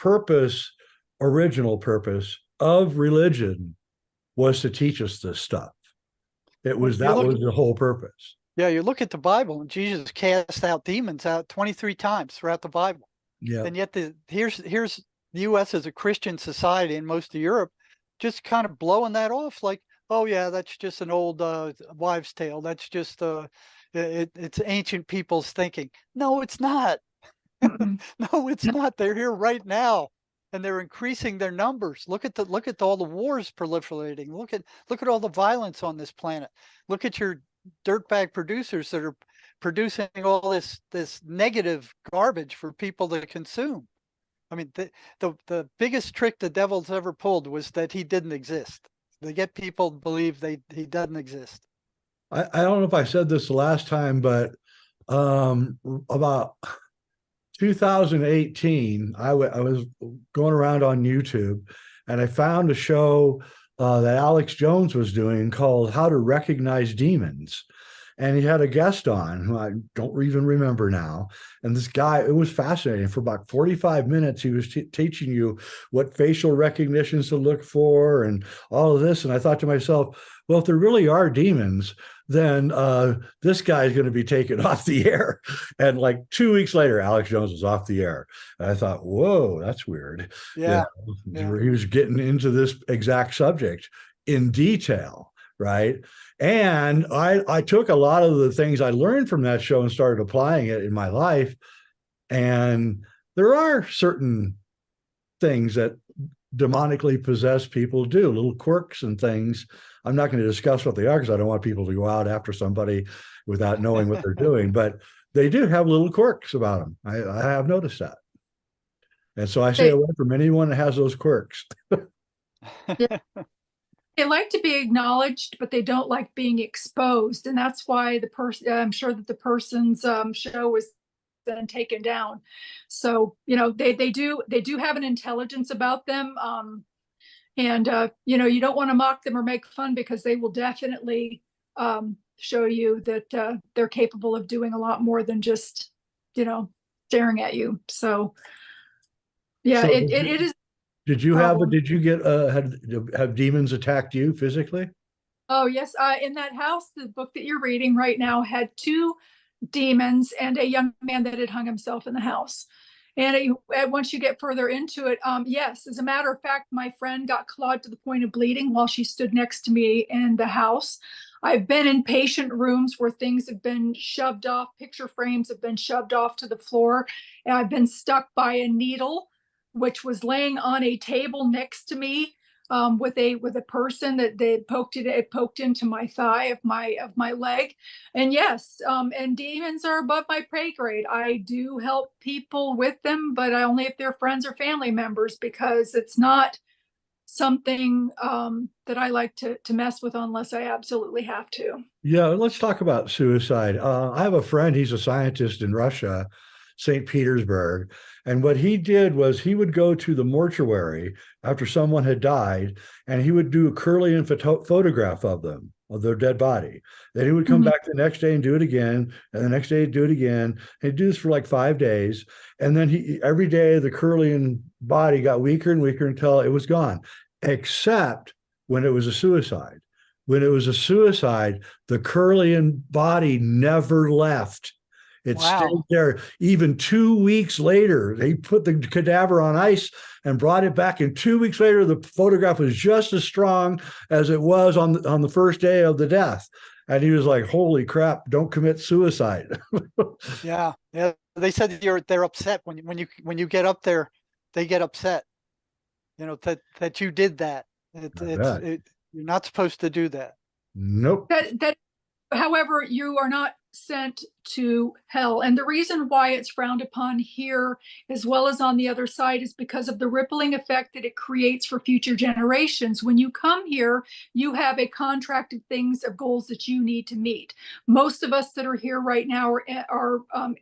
original purpose of religion was to teach us this stuff. That was the whole purpose. Yeah, you look at the Bible, and Jesus cast out demons 23 times throughout the Bible. Yeah. And yet here's the U.S. as a Christian society, and most of Europe just kind of blowing that off like, oh yeah, that's just an old wives' tale. That's just it's ancient people's thinking. No, it's not. No, it's not. They're here right now, and they're increasing their numbers. Look at all the wars proliferating. Look at all the violence on this planet. Look at your dirtbag producers that are producing all this negative garbage for people to consume. I mean, the biggest trick the devil's ever pulled was that he didn't exist. They get people to believe he doesn't exist. I don't know if I said this the last time, but about 2018, I was going around on YouTube, and I found a show that Alex Jones was doing called How to Recognize Demons. And he had a guest on who I don't even remember now. And this guy, it was fascinating. For about 45 minutes, he was teaching you what facial recognitions to look for and all of this. And I thought to myself, well, if there really are demons, then this guy is going to be taken off the air. And like 2 weeks later, Alex Jones was off the air. And I thought, whoa, that's weird. Yeah. He was getting into this exact subject in detail, right? And I took a lot of the things I learned from that show and started applying it in my life. And there are certain things that demonically possessed people do, little quirks and things. I'm not going to discuss what they are because I don't want people to go out after somebody without knowing what they're doing, but they do have little quirks about them. I have noticed that. And so I stay away from anyone that has those quirks. Yeah. They like to be acknowledged, but they don't like being exposed. And that's why I'm sure that the person's show was then taken down. So, they do have an intelligence about them. And you don't want to mock them or make fun, because they will definitely show you that they're capable of doing a lot more than just, staring at you. So, yeah, So it is. Did you have demons attacked you physically? Oh, yes. In that house, the book that you're reading right now had 2 demons and a young man that had hung himself in the house. And once you get further into it, yes, as a matter of fact, my friend got clawed to the point of bleeding while she stood next to me in the house. I've been in patient rooms where things have been shoved off, picture frames have been shoved off to the floor, and I've been stuck by a needle, which was laying on a table next to me, with a person that they poked into my thigh of my leg. And yes, and demons are above my pay grade. I do help people with them, but only if they're friends or family members, because it's not something that I like to mess with unless I absolutely have to. Yeah, let's talk about suicide. I have a friend, he's a scientist in Russia, St. Petersburg. And what he did was he would go to the mortuary after someone had died, and he would do a Kirlian photograph of them, of their dead body. Then he would come back the next day and do it again, and the next day do it again. He'd do this for like 5 days. And then every day the Kirlian body got weaker and weaker until it was gone, except when it was a suicide. when it was a suicide, the Curlian body never left. It stayed Wow. there. Even 2 weeks later, they put the cadaver on ice and brought it back. And 2 weeks later, the photograph was just as strong as it was on the first day of the death. And he was like, "Holy crap! Don't commit suicide." Yeah. Yeah. They said they're upset when you get up there, they get upset. You know, that you did that. You're not supposed to do that. Nope. However, you are not sent to hell. And the reason why it's frowned upon here, as well as on the other side, is because of the rippling effect that it creates for future generations. When you come here, you have a contract of things, of goals that you need to meet. Most of us that are here right now are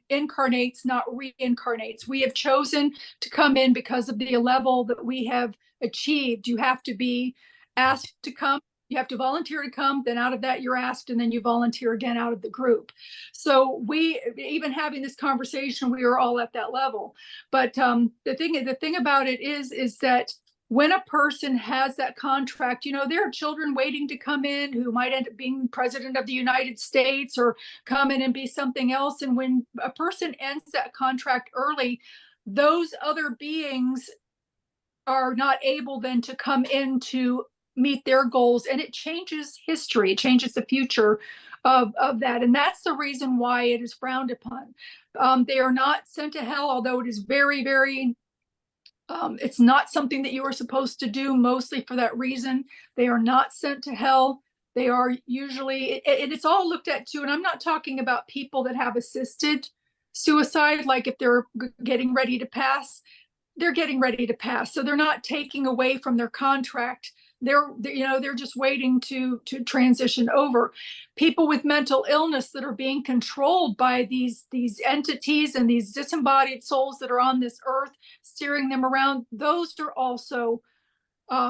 incarnates, not reincarnates. We have chosen to come in because of the level that we have achieved. You have to be asked to come. You have to volunteer to come, then out of that you're asked, and then you volunteer again out of the group. So we, even having this conversation, we are all at that level. But the thing about it is that when a person has that contract, you know, there are children waiting to come in who might end up being president of the United States or come in and be something else. And when a person ends that contract early, those other beings are not able then to come in to meet their goals, and it changes history, it changes the future of that. And that's the reason why it is frowned upon. They are not sent to hell, although it is very, very it's not something that you are supposed to do, mostly for that reason. They are not sent to hell. They are usually, it's all looked at too, and I'm not talking about people that have assisted suicide, like if they're getting ready to pass, they're getting ready to pass, so they're not taking away from their contract. They're just waiting to transition over. People with mental illness that are being controlled by these entities and these disembodied souls that are on this earth, steering them around, those are also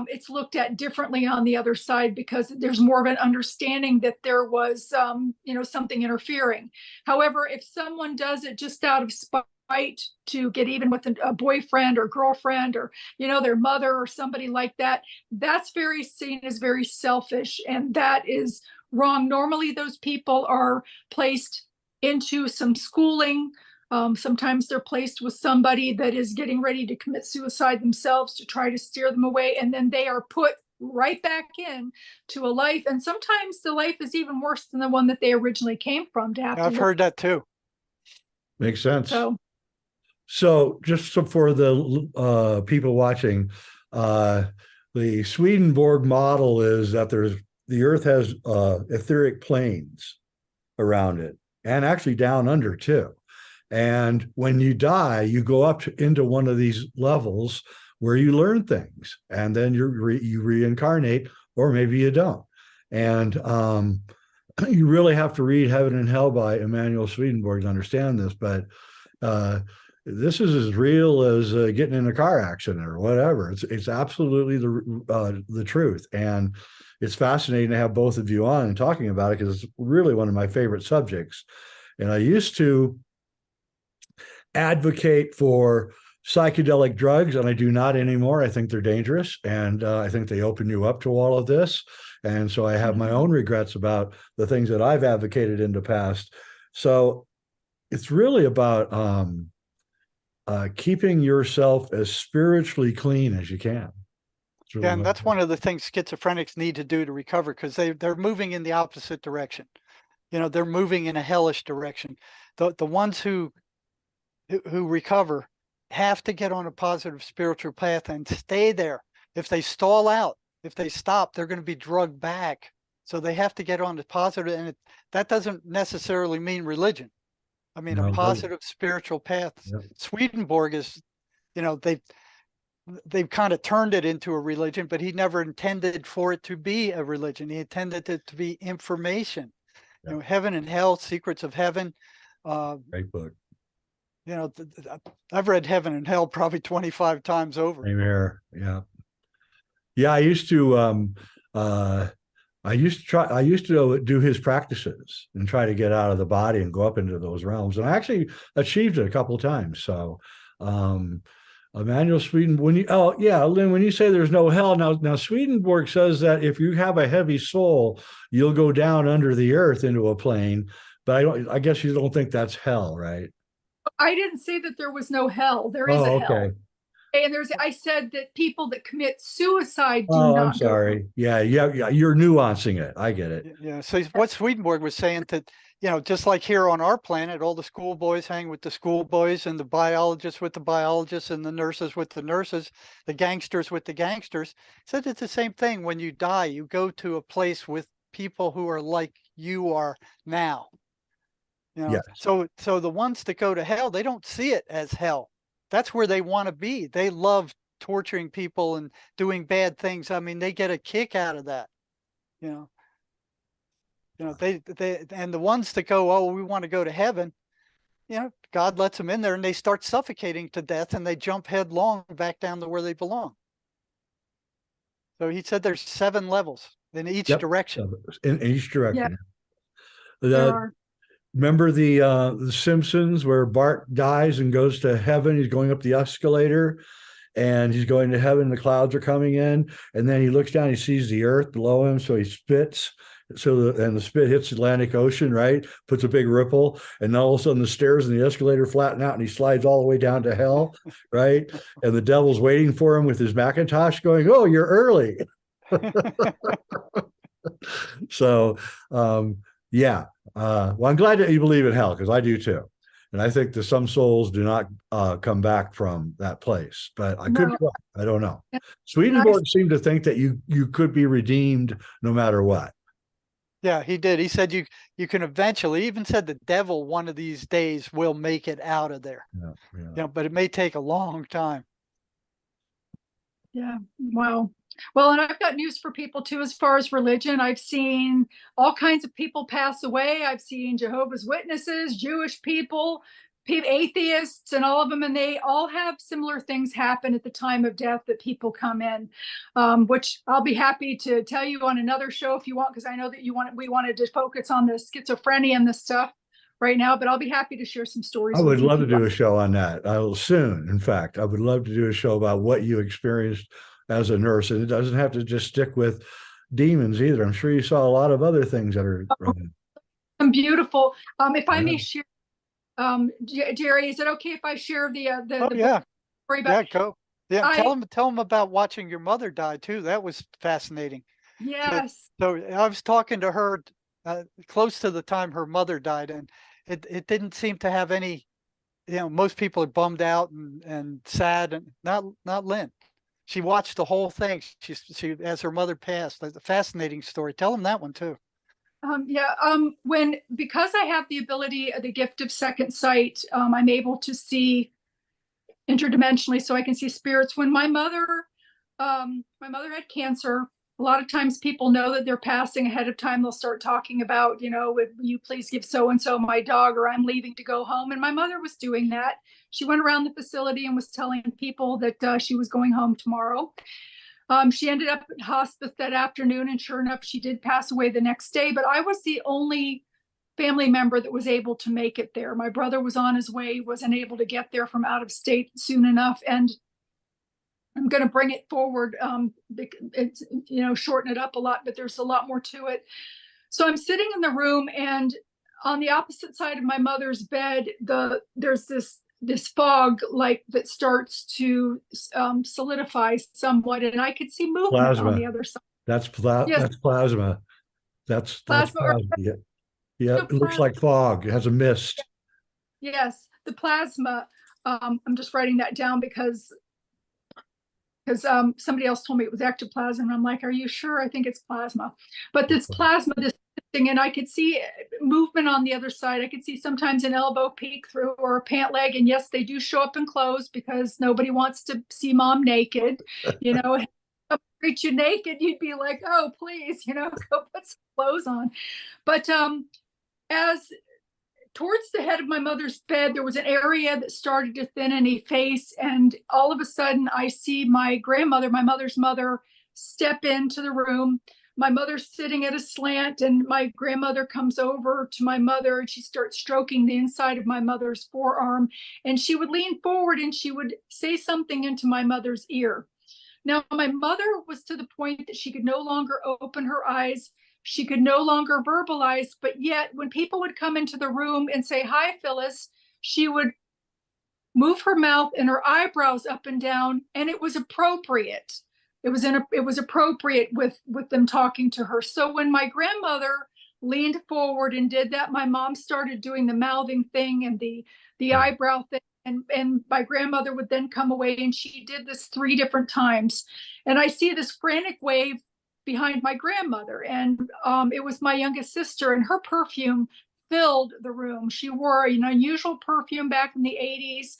it's looked at differently on the other side, because there's more of an understanding that there was something interfering. However, if someone does it just out of spite to get even with a boyfriend or girlfriend or their mother or somebody like that, that's very seen as very selfish, and that is wrong. Normally those people are placed into some schooling. Sometimes they're placed with somebody that is getting ready to commit suicide themselves to try to steer them away, and then they are put right back in to a life, and sometimes the life is even worse than the one that they originally came from. I've heard that too. Makes sense. So just for the people watching, the Swedenborg model is that the Earth has etheric planes around it, and actually down under too. And when you die, you go up into one of these levels where you learn things, and then you reincarnate, or maybe you don't. And you really have to read Heaven and Hell by Emanuel Swedenborg to understand this. But this is as real as getting in a car accident or whatever. It's absolutely the truth, and it's fascinating to have both of you on and talking about it, because it's really one of my favorite subjects. And I used to advocate for psychedelic drugs, and I do not anymore. I think they're dangerous, and I think they open you up to all of this. And so I have my own regrets about the things that I've advocated in the past. So it's really about keeping yourself as spiritually clean as you can. Really and that's one of the things schizophrenics need to do to recover, because they're moving in the opposite direction. They're moving in a hellish direction. The ones who recover have to get on a positive spiritual path and stay there. If they stall out, if they stop, they're going to be drugged back. So they have to get on the positive, and that doesn't necessarily mean religion. I mean, a positive spiritual path. Yeah. Swedenborg is, they've kind of turned it into a religion, but he never intended for it to be a religion. He intended it to be information. Yeah. Heaven and Hell, Secrets of Heaven. Great book. I've read Heaven and Hell probably 25 times over. Same here. Yeah. Yeah. I used to do his practices and try to get out of the body and go up into those realms. And I actually achieved it a couple of times. So Emmanuel Sweden, when you, oh yeah, Lynn, when you say there's no hell, now Swedenborg says that if you have a heavy soul, you'll go down under the earth into a plane. But I guess you don't think that's hell, right? I didn't say that there was no hell. There is a Oh, hell. okay. And I said that people that commit suicide do Oh, I'm not go. sorry. Yeah, you're nuancing it. I get it. Yeah. So what Swedenborg was saying that, just like here on our planet, all the schoolboys hang with the schoolboys and the biologists with the biologists and the nurses with the nurses, the gangsters with the gangsters. Said it's the same thing. When you die, you go to a place with people who are like you are now. Yes. So the ones that go to hell, they don't see it as hell. That's where they want to be. They love torturing people and doing bad things. I mean, they get a kick out of that. They and the ones that go, oh, we want to go to heaven, God lets them in there and they start suffocating to death and they jump headlong back down to where they belong. So he said there's 7 levels in each direction. In each direction. Yeah, there are. Remember the Simpsons where Bart dies and goes to heaven? He's going up the escalator and he's going to heaven. The clouds are coming in, and then he looks down. He sees the earth below him, so he spits. And the spit hits the Atlantic Ocean, right? Puts a big ripple, and all of a sudden the stairs and the escalator flatten out, and he slides all the way down to hell, right? And the devil's waiting for him with his Macintosh, going, "Oh, you're early." So, yeah. Well, I'm glad that you believe in hell because I do too, and I think that some souls do not come back from that place. But I could be wrong. I don't know. Swedenborg seemed to think that you could be redeemed no matter what. Yeah, he did. He said you can eventually. He even said the devil one of these days will make it out of there. Yeah. But it may take a long time. Yeah. Wow. Well, and I've got news for people too, as far as religion. I've seen all kinds of people pass away. I've seen Jehovah's Witnesses, Jewish people, atheists, and all of them. And they all have similar things happen at the time of death that people come in, which I'll be happy to tell you on another show if you want, because I know that we wanted to focus on the schizophrenia and the stuff right now, but I'll be happy to share some stories. I would love to do a show on that. I will soon. In fact, I would love to do a show about what you experienced as a nurse, and it doesn't have to just stick with demons either. I'm sure you saw a lot of other things that are beautiful. If I may share, Jerry, is it okay if I share the story about? Yeah, go. Yeah, tell them about watching your mother die too. That was fascinating. Yes. So I was talking to her close to the time her mother died, and it didn't seem to have any. Most people are bummed out and sad, and not Lynn. She watched the whole thing. She as her mother passed. That's a fascinating story. Tell them that one too. Because I have the gift of second sight, I'm able to see interdimensionally, so I can see spirits. When my mother had cancer, a lot of times people know that they're passing ahead of time. They'll start talking about, would you please give so-and-so my dog, or I'm leaving to go home. And my mother was doing that. She went around the facility and was telling people that she was going home tomorrow. She ended up in hospice that afternoon, and sure enough, she did pass away the next day. But I was the only family member that was able to make it there. My brother was on his way, wasn't able to get there from out of state soon enough. And I'm going to bring it forward. It's, shorten it up a lot, but there's a lot more to it. So I'm sitting in the room, and on the opposite side of my mother's bed, there's this fog that starts to solidify somewhat, and I could see movement on the other side. That's plasma. That's plasma. Yeah, it looks like fog. It has a mist. Yes, the plasma. I'm just writing that down because somebody else told me it was ectoplasm. And I'm like, are you sure? I think it's plasma. But this plasma, this thing, and I could see movement on the other side. I could see sometimes an elbow peek through or a pant leg. And yes, they do show up in clothes because nobody wants to see mom naked. Treat you naked, you'd be like, oh, please, go put some clothes on. But as towards the head of my mother's bed, there was an area that started to thin in a face. And all of a sudden I see my grandmother, my mother's mother, step into the room. my mother's sitting at a slant, and my grandmother comes over to my mother and she starts stroking the inside of my mother's forearm, and she would lean forward and she would say something into my mother's ear. Now, my mother was to the point that she could no longer open her eyes. She could no longer verbalize, but yet when people would come into the room and say, "Hi, Phyllis," she would move her mouth and her eyebrows up and down, and it was appropriate. It was appropriate with them talking to her. So when my grandmother leaned forward and did that, my mom started doing the mouthing thing and the eyebrow thing. And my grandmother would then come away, and she did this 3 different times. And I see this frantic wave behind my grandmother. And it was my youngest sister, and her perfume filled the room. She wore an unusual perfume back in the 80s,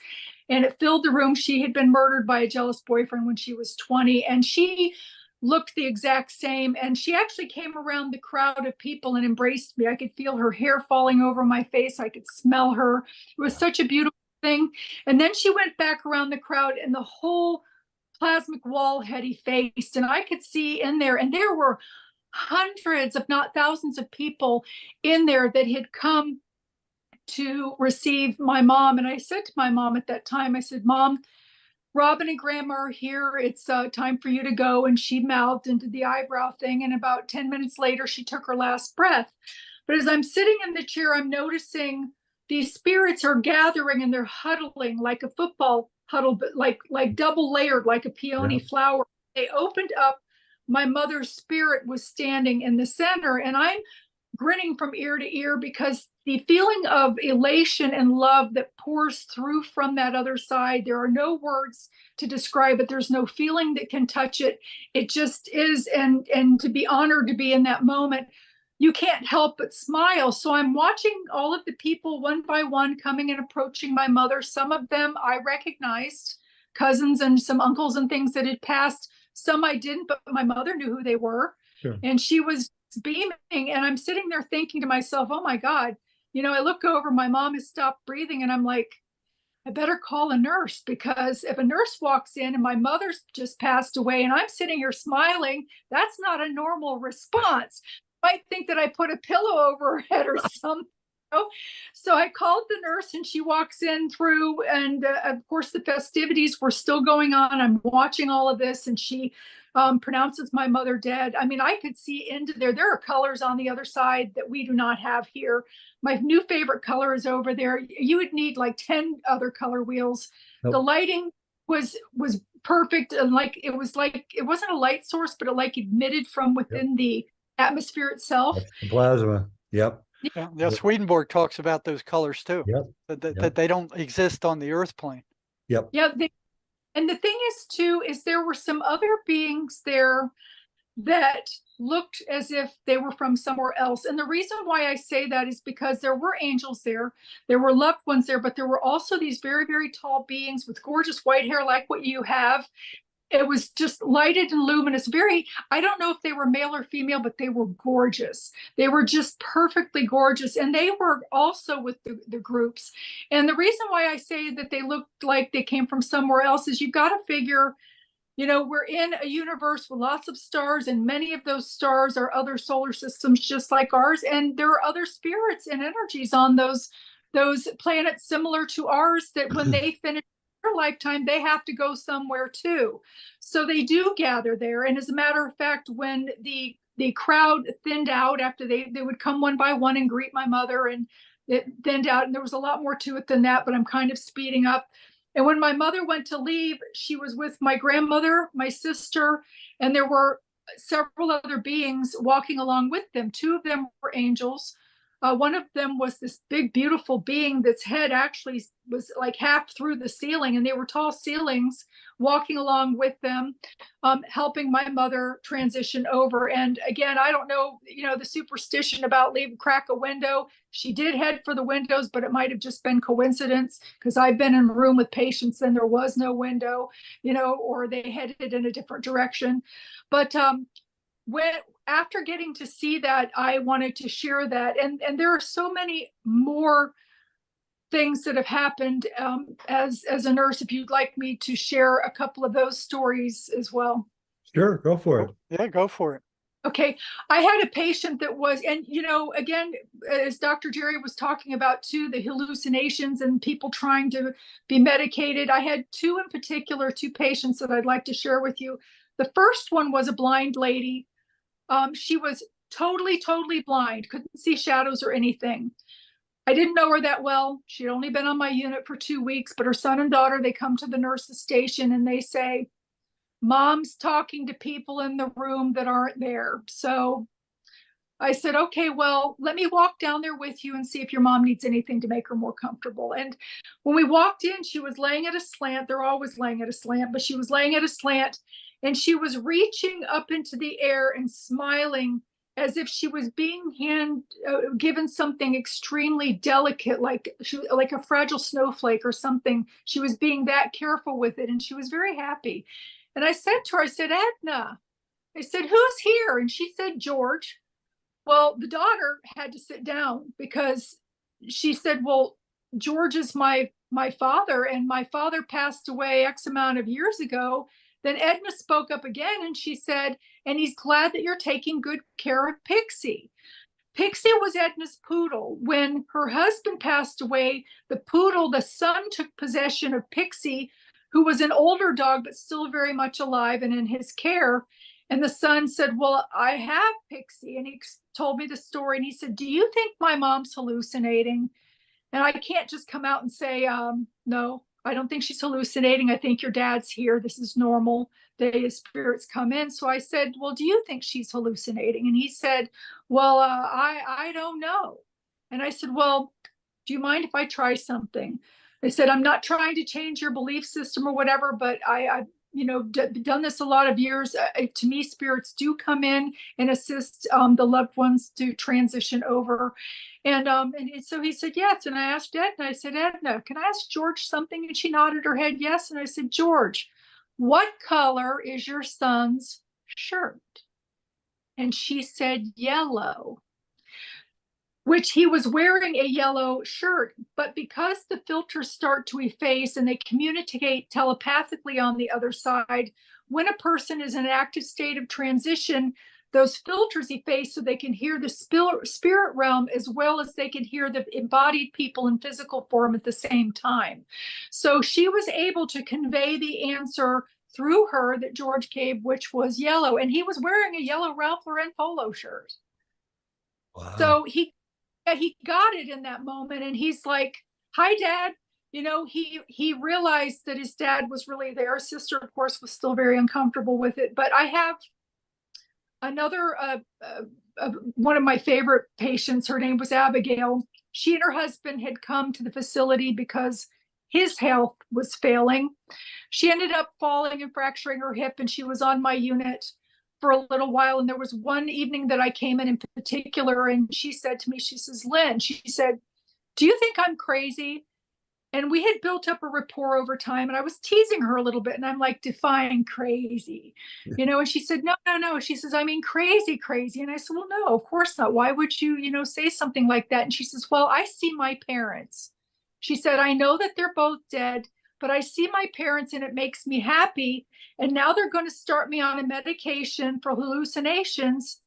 and it filled the room. She had been murdered by a jealous boyfriend when she was 20, and she looked the exact same. And she actually came around the crowd of people and embraced me. I could feel her hair falling over my face. I could smell her. It was such a beautiful thing. And then she went back around the crowd, and the whole plasmic wall had effaced, and I could see in there, and there were hundreds, if not thousands, of people in there that had come to receive my mom. And I said to my mom at that time, I said, "Mom, Robin and Grandma are here. It's time for you to go." And she mouthed and did the eyebrow thing. And about 10 minutes later, she took her last breath. But as I'm sitting in the chair, I'm noticing these spirits are gathering, and they're huddling like a football huddle, but like double layered, like a peony flower. They opened up. My mother's spirit was standing in the center, and I'm grinning from ear to ear because the feeling of elation and love that pours through from that other side, there are no words to describe it. There's no feeling that can touch it. It just is. And to be honored to be in that moment, you can't help but smile. So I'm watching all of the people one by one coming and approaching my mother. Some of them I recognized, cousins and some uncles and things that had passed. Some I didn't, but my mother knew who they were. Sure. And she was beaming. And I'm sitting there thinking to myself, oh my God, I look over, my mom has stopped breathing, and I'm like, I better call a nurse, because if a nurse walks in and my mother's just passed away and I'm sitting here smiling, that's not a normal response. Might think that I put a pillow over her head or something. So I called the nurse, and she walks in through, and of course the festivities were still going on. I'm watching all of this, and she pronounces my mother dead. I mean, I could see into there. There are colors on the other side that we do not have here. My new favorite color is over there. You would need like 10 other color wheels. Nope. The lighting was perfect, and it wasn't a light source, but it emitted from within the atmosphere itself. That's the plasma. Yep. Yeah, Swedenborg talks about those colors too. Yep. That they don't exist on the earth plane. Yep. Yeah. And the thing is too, is there were some other beings there that looked as if they were from somewhere else. And the reason why I say that is because there were angels there were loved ones there, but there were also these very, very tall beings with gorgeous white hair like what you have. It was just lighted and luminous. I don't know if they were male or female, but they were gorgeous. They were just perfectly gorgeous. And they were also with the groups. And the reason why I say that they looked like they came from somewhere else is you've got to figure, we're in a universe with lots of stars, and many of those stars are other solar systems just like ours. And there are other spirits and energies on those planets similar to ours that when they finish lifetime, they have to go somewhere too. So they do gather there. And as a matter of fact, when the crowd thinned out after they would come one by one and greet my mother, and it thinned out, and there was a lot more to it than that, but I'm kind of speeding up. And when my mother went to leave, she was with my grandmother, my sister, and there were several other beings walking along with them. 2 of them were angels. One of them was this big, beautiful being that's head actually was like half through the ceiling, and they were tall ceilings walking along with them, helping my mother transition over. And again, I don't know, the superstition about crack a window. She did head for the windows, but it might have just been coincidence, because I've been in a room with patients and there was no window, or they headed in a different direction. But after getting to see that, I wanted to share that. And there are so many more things that have happened as a nurse, if you'd like me to share a couple of those stories as well. Sure, go for it. Yeah, go for it. Okay, I had a patient that was, and again, as Dr. Jerry was talking about too, the hallucinations and people trying to be medicated. I had two in particular, two patients that I'd like to share with you. The first one was a blind lady. She was totally, totally blind, couldn't see shadows or anything. I didn't know her that well. She'd only been on my unit for 2 weeks, but her son and daughter, they come to the nurse's station and they say, Mom's talking to people in the room that aren't there. So I said, okay, well, let me walk down there with you and see if your mom needs anything to make her more comfortable. And when we walked in, she was laying at a slant. They're always laying at a slant, but she was laying at a slant and she was reaching up into the air and smiling as if she was being given something extremely delicate, like a fragile snowflake or something. She was being that careful with it, and she was very happy. And I said to her, I said, Edna, I said, who's here? And she said, George. Well, the daughter had to sit down because she said, well, George is my father, and my father passed away X amount of years ago. Then Edna spoke up again and she said, and he's glad that you're taking good care of Pixie. Pixie was Edna's poodle. When her husband passed away, the son took possession of Pixie, who was an older dog, but still very much alive and in his care. And the son said, well, I have Pixie. And he told me the story. And he said, do you think my mom's hallucinating? And I can't just come out and say, no, I don't think she's hallucinating. I think your dad's here. This is normal. The spirits come in. So I said, well, do you think she's hallucinating? And he said, well, I don't know. And I said, well, do you mind if I try something? I said, I'm not trying to change your belief system or whatever, but I've done this a lot of years. To me, spirits do come in and assist the loved ones to transition over. And so he said, yes. And I asked Edna, I said, Edna, can I ask George something? And she nodded her head, yes. And I said, George, what color is your son's shirt? And she said, yellow. Which he was wearing a yellow shirt, but because the filters start to efface and they communicate telepathically on the other side, when a person is in an active state of transition, those filters efface so they can hear the spirit realm as well as they can hear the embodied people in physical form at the same time. So she was able to convey the answer through her that George gave, which was yellow. And he was wearing a yellow Ralph Lauren polo shirt. Wow. So he got it in that moment, and he's like, hi, Dad. He realized that his dad was really there. His sister, of course, was still very uncomfortable with it. But I have another one of my favorite patients. Her name was Abigail. She and her husband had come to the facility because his health was failing. She ended up falling and fracturing her hip, and she was on my unit for a little while. And there was one evening that I came in particular, and she said to me, she says, Lynn, she said, do you think I'm crazy? And we had built up a rapport over time, and I was teasing her a little bit, and I'm like, define crazy, and she said, no. She says, I mean, crazy. And I said, well, no, of course not. Why would you, say something like that? And she says, well, I see my parents. She said, I know that they're both dead, but I see my parents and it makes me happy. And now they're going to start me on a medication for hallucinations.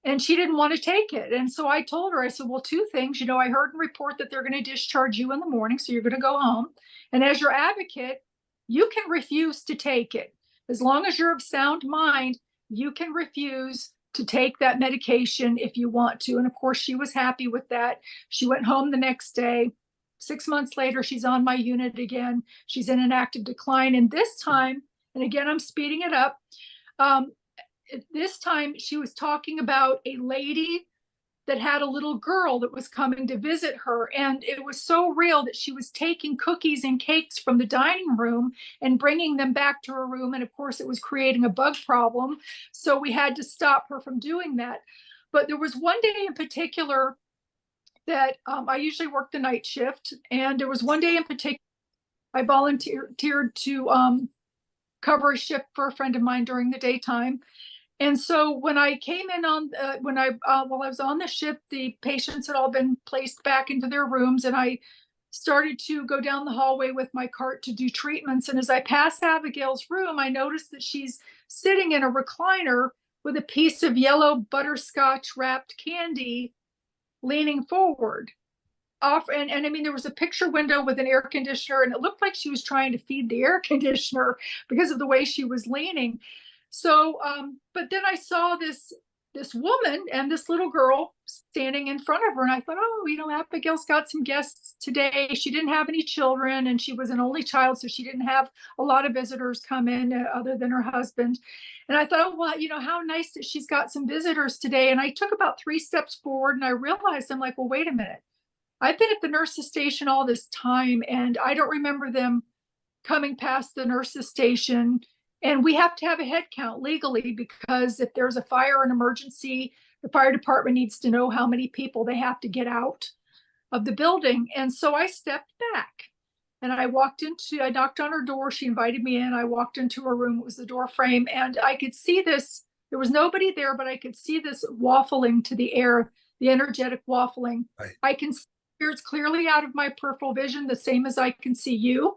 And she didn't want to take it. And so I told her, I said, well, two things. I heard and report that they're going to discharge you in the morning. So you're going to go home. And as your advocate, you can refuse to take it. As long as you're of sound mind, you can refuse to take that medication if you want to. And of course, she was happy with that. She went home the next day. 6 months later, she's on my unit again. She's in an active decline. And this time, and again, I'm speeding it up. This time she was talking about a lady that had a little girl that was coming to visit her. And it was so real that she was taking cookies and cakes from the dining room and bringing them back to her room. And of course, it was creating a bug problem. So we had to stop her from doing that. But there was one day in particular that I usually work the night shift. And there was one day in particular, I volunteered to cover a shift for a friend of mine during the daytime. And so when I came in while I was on the shift, the patients had all been placed back into their rooms, and I started to go down the hallway with my cart to do treatments. And as I passed Abigail's room, I noticed that she's sitting in a recliner with a piece of yellow butterscotch wrapped candy leaning forward. And I mean, there was a picture window with an air conditioner, and it looked like she was trying to feed the air conditioner because of the way she was leaning. So, but then I saw this woman and this little girl standing in front of her, and I thought, oh, you know, Abigail's got some guests today. She didn't have any children, and she was an only child, so she didn't have a lot of visitors come in other than her husband. And I thought, oh, well, you know, how nice that she's got some visitors today. And I took about 3 steps forward, and I realized, I'm like, well, wait a minute. I've been at the nurse's station all this time, and I don't remember them coming past the nurse's station. And we have to have a head count legally, because if there's a fire or an emergency, the fire department needs to know how many people they have to get out of the building. And so I stepped back and I knocked on her door. She invited me in. I walked into her room. It was the door frame, and I could see this. There was nobody there, but I could see this waffling to the air, the energetic waffling. Right. I can see spirits clearly out of my peripheral vision, the same as I can see you.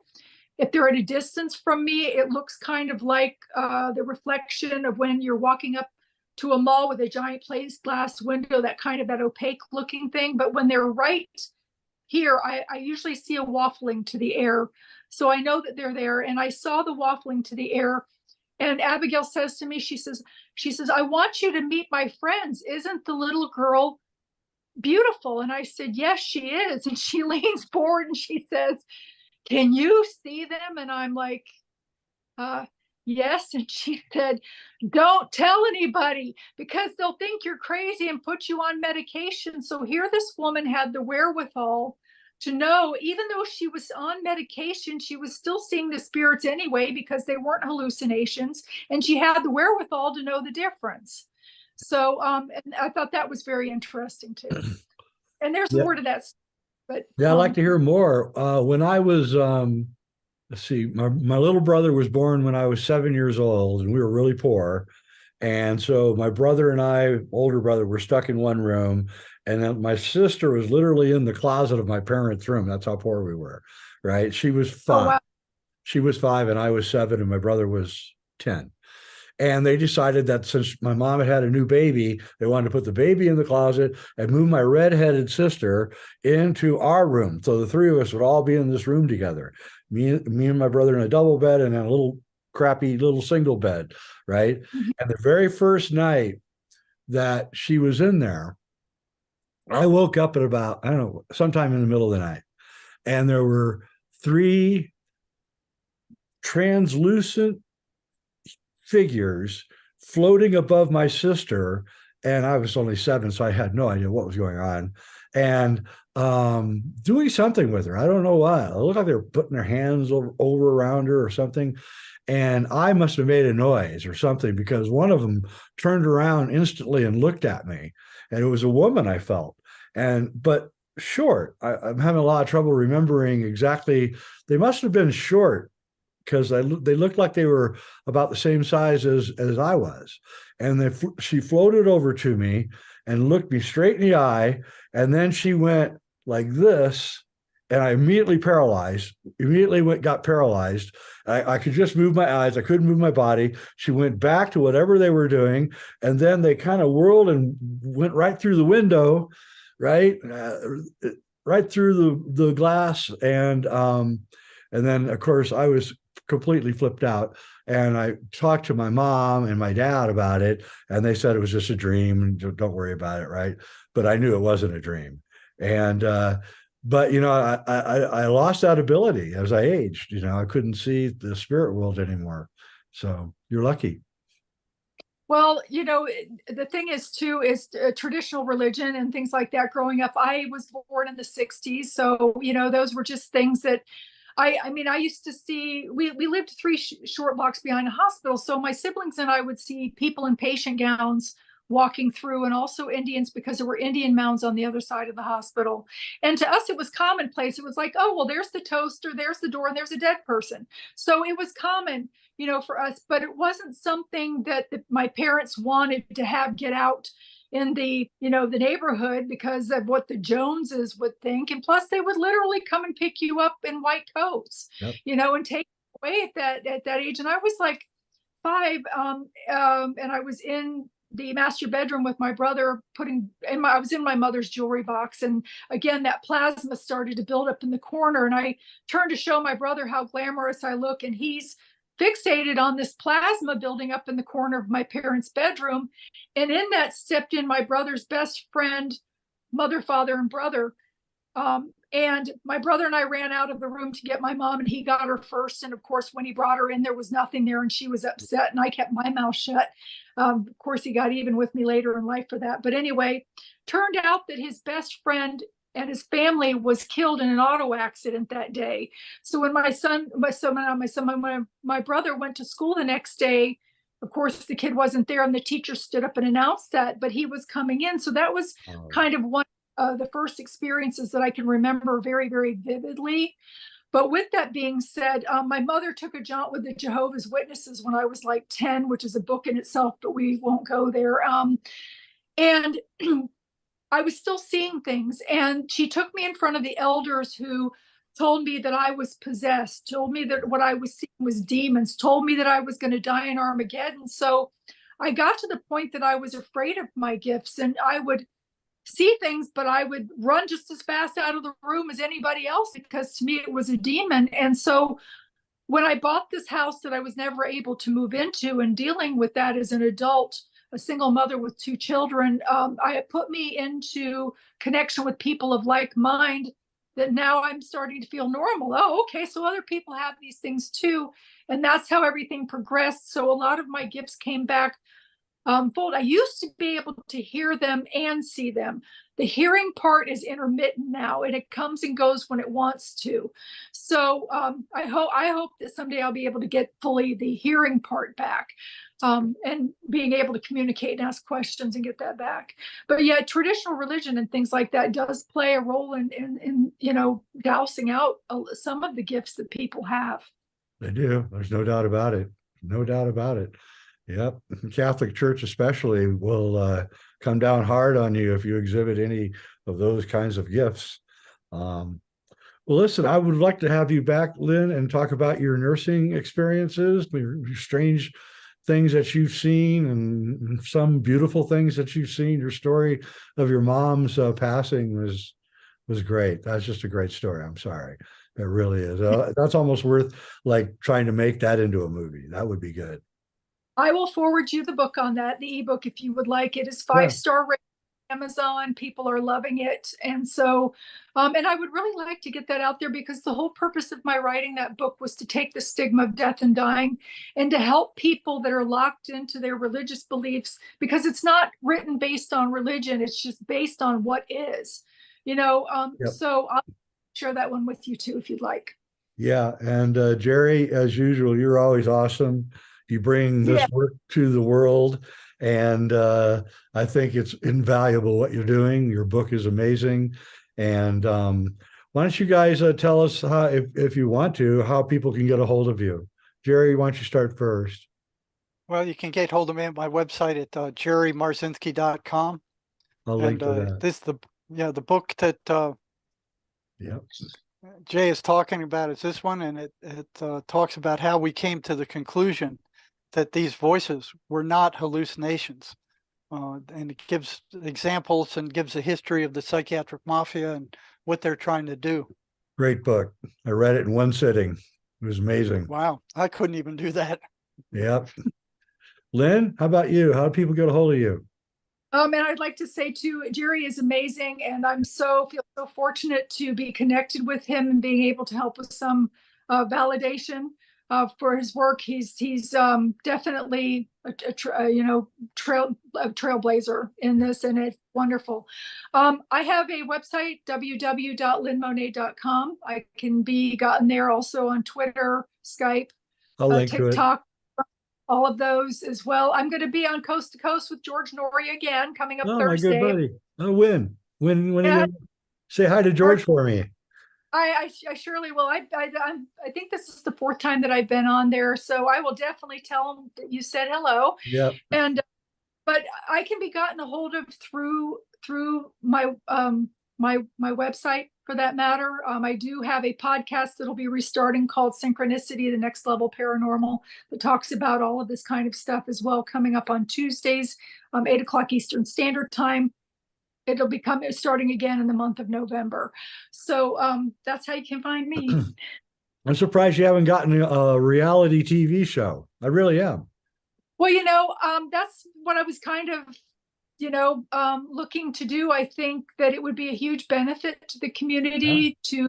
If they're at a distance from me, it looks kind of like the reflection of when you're walking up to a mall with a giant plate glass window, that opaque looking thing. But when they're right here, I usually see a waffling to the air. So I know that they're there. And I saw the waffling to the air. And Abigail says to me, she says, I want you to meet my friends. Isn't the little girl beautiful? And I said, yes, she is. And she leans forward and she says, can you see them? And I'm like, yes. And she said, don't tell anybody, because they'll think you're crazy and put you on medication. So here this woman had the wherewithal to know, even though she was on medication, she was still seeing the spirits anyway, because they weren't hallucinations. And she had the wherewithal to know the difference. So and I thought that was very interesting too. And there's more to that. But yeah, I'd like to hear more. When I was, let's see, my little brother was born when I was 7 years old, and we were really poor. And so my brother and I, older brother, were stuck in one room. And then my sister was literally in the closet of my parents' room. That's how poor we were, right? She was 5. Oh, wow. She was 5 and I was 7 and my brother was 10. And they decided that since my mom had a new baby, they wanted to put the baby in the closet and move my redheaded sister into our room. So the 3 of us would all be in this room together. Me and my brother in a double bed, and then a little crappy little single bed, right? Mm-hmm. And the very first night that she was in there, I woke up at about, I don't know, sometime in the middle of the night. And there were 3 translucent figures floating above my sister, and I was only 7, so I had no idea what was going on, and doing something with her. I don't know what. It looked like they were putting their hands over around her or something, and I must have made a noise or something, because one of them turned around instantly and looked at me, and it was a woman, I felt. But short. I'm having a lot of trouble remembering exactly. They must have been short, because they looked like they were about the same size as I was. And she floated over to me and looked me straight in the eye. And then she went like this, and I immediately got paralyzed. I could just move my eyes. I couldn't move my body. She went back to whatever they were doing. And then they kind of whirled and went right through the window, right? Right through the glass. And then, of course, I was completely flipped out, and I talked to my mom and my dad about it, and they said it was just a dream and don't worry about it, right? But I knew it wasn't a dream. And but you know, I lost that ability as I aged. You know, I couldn't see the spirit world anymore. So you're lucky. Well, you know, the thing is too, is traditional religion and things like that. Growing up, I was born in the 60s, so you know, those were just things that I mean, I used to see, we lived 3 short blocks behind a hospital. So my siblings and I would see people in patient gowns walking through, and also Indians, because there were Indian mounds on the other side of the hospital. And to us, it was commonplace. It was like, oh, well, there's the toaster, there's the door, and there's a dead person. So it was common, you know, for us, but it wasn't something that my parents wanted to have get out in the, you know, the neighborhood, because of what the Joneses would think. And plus they would literally come and pick you up in white coats, yep, you know, and take you away at that age. And I was like 5, and I was in the master bedroom with my brother I was in my mother's jewelry box. And again, that plasma started to build up in the corner. And I turned to show my brother how glamorous I look. And he's fixated on this plasma building up in the corner of my parents' bedroom. And in that stepped in my brother's best friend, mother, father, and brother. And my brother and I ran out of the room to get my mom, and he got her first. And of course, when he brought her in, there was nothing there, and she was upset, and I kept my mouth shut. Of course, he got even with me later in life for that. But anyway, turned out that his best friend and his family was killed in an auto accident that day. So when my brother went to school the next day, of course, the kid wasn't there, and the teacher stood up and announced that, but he was coming in. So that was kind of one the first experiences that I can remember very, very vividly. But with that being said, my mother took a jaunt with the Jehovah's Witnesses when I was like 10, which is a book in itself, but we won't go there. And I was still seeing things. And she took me in front of the elders who told me that I was possessed, told me that what I was seeing was demons, told me that I was going to die in Armageddon. So I got to the point that I was afraid of my gifts, and I would see things, but I would run just as fast out of the room as anybody else, because to me it was a demon. And so when I bought this house that I was never able to move into, and dealing with that as an adult, a single mother with 2 children, it put me into connection with people of like mind, that now I'm starting to feel normal. Oh, okay, so other people have these things too. And that's how everything progressed. So a lot of my gifts came back fold. I used to be able to hear them and see them. The hearing part is intermittent now, and it comes and goes when it wants to. So I hope that someday I'll be able to get fully the hearing part back, and being able to communicate and ask questions and get that back. But yeah, traditional religion and things like that does play a role in dousing out some of the gifts that people have. They do. There's no doubt about it. No doubt about it. Yep. Catholic Church especially will come down hard on you if you exhibit any of those kinds of gifts. Well, listen, I would like to have you back, Lynn, and talk about your nursing experiences, your strange things that you've seen, and some beautiful things that you've seen. Your story of your mom's passing was great. That's just a great story. I'm sorry. It really is. That's almost worth like trying to make that into a movie. That would be good. I will forward you the book on that, the ebook, if you would like. It is 5-star rated on Amazon. People are loving it. And so, and I would really like to get that out there, because the whole purpose of my writing that book was to take the stigma of death and dying, and to help people that are locked into their religious beliefs, because it's not written based on religion. It's just based on what is, So I'll share that one with you too, if you'd like. Yeah. And Jerry, as usual, you're always awesome. You bring this work to the world, and I think it's invaluable what you're doing. Your book is amazing. And why don't you guys tell us how, if you want to, how people can get a hold of you? Jerry, why don't you start first? Well, you can get hold of me at my website at jerrymarzinsky.com. I'll link to that. This the book that Jay is talking about is this one, and it talks about how we came to the conclusion that these voices were not hallucinations. And it gives examples and gives a history of the psychiatric mafia and what they're trying to do. Great book. I read it in one sitting. It was amazing. Wow. I couldn't even do that. Yep. Lynn, how about you? How do people get a hold of you? And I'd like to say too, Jerry is amazing, and feel so fortunate to be connected with him and being able to help with some validation for his work. He's definitely a trailblazer in this, and it's wonderful. I have a website, www.lynnmonet.com. I can be gotten there also on Twitter, Skype, I'll link TikTok. All of those as well. I'm going to be on Coast to Coast with George Norrie again coming up Thursday. My good buddy. Oh, when you say hi to George for me? I surely will. I think this is the 4th time that I've been on there, so I will definitely tell him that you said hello. Yeah. And but I can be gotten a hold of through my my website, for that matter. I do have a podcast that'll be restarting called Synchronicity, the Next Level Paranormal, that talks about all of this kind of stuff as well, coming up on Tuesdays, 8 o'clock Eastern Standard Time. It'll be starting again in the month of November. So that's how you can find me. I'm surprised you haven't gotten a reality TV show. I really am. Well, that's what I was kind of, looking to do. I think that it would be a huge benefit to the community to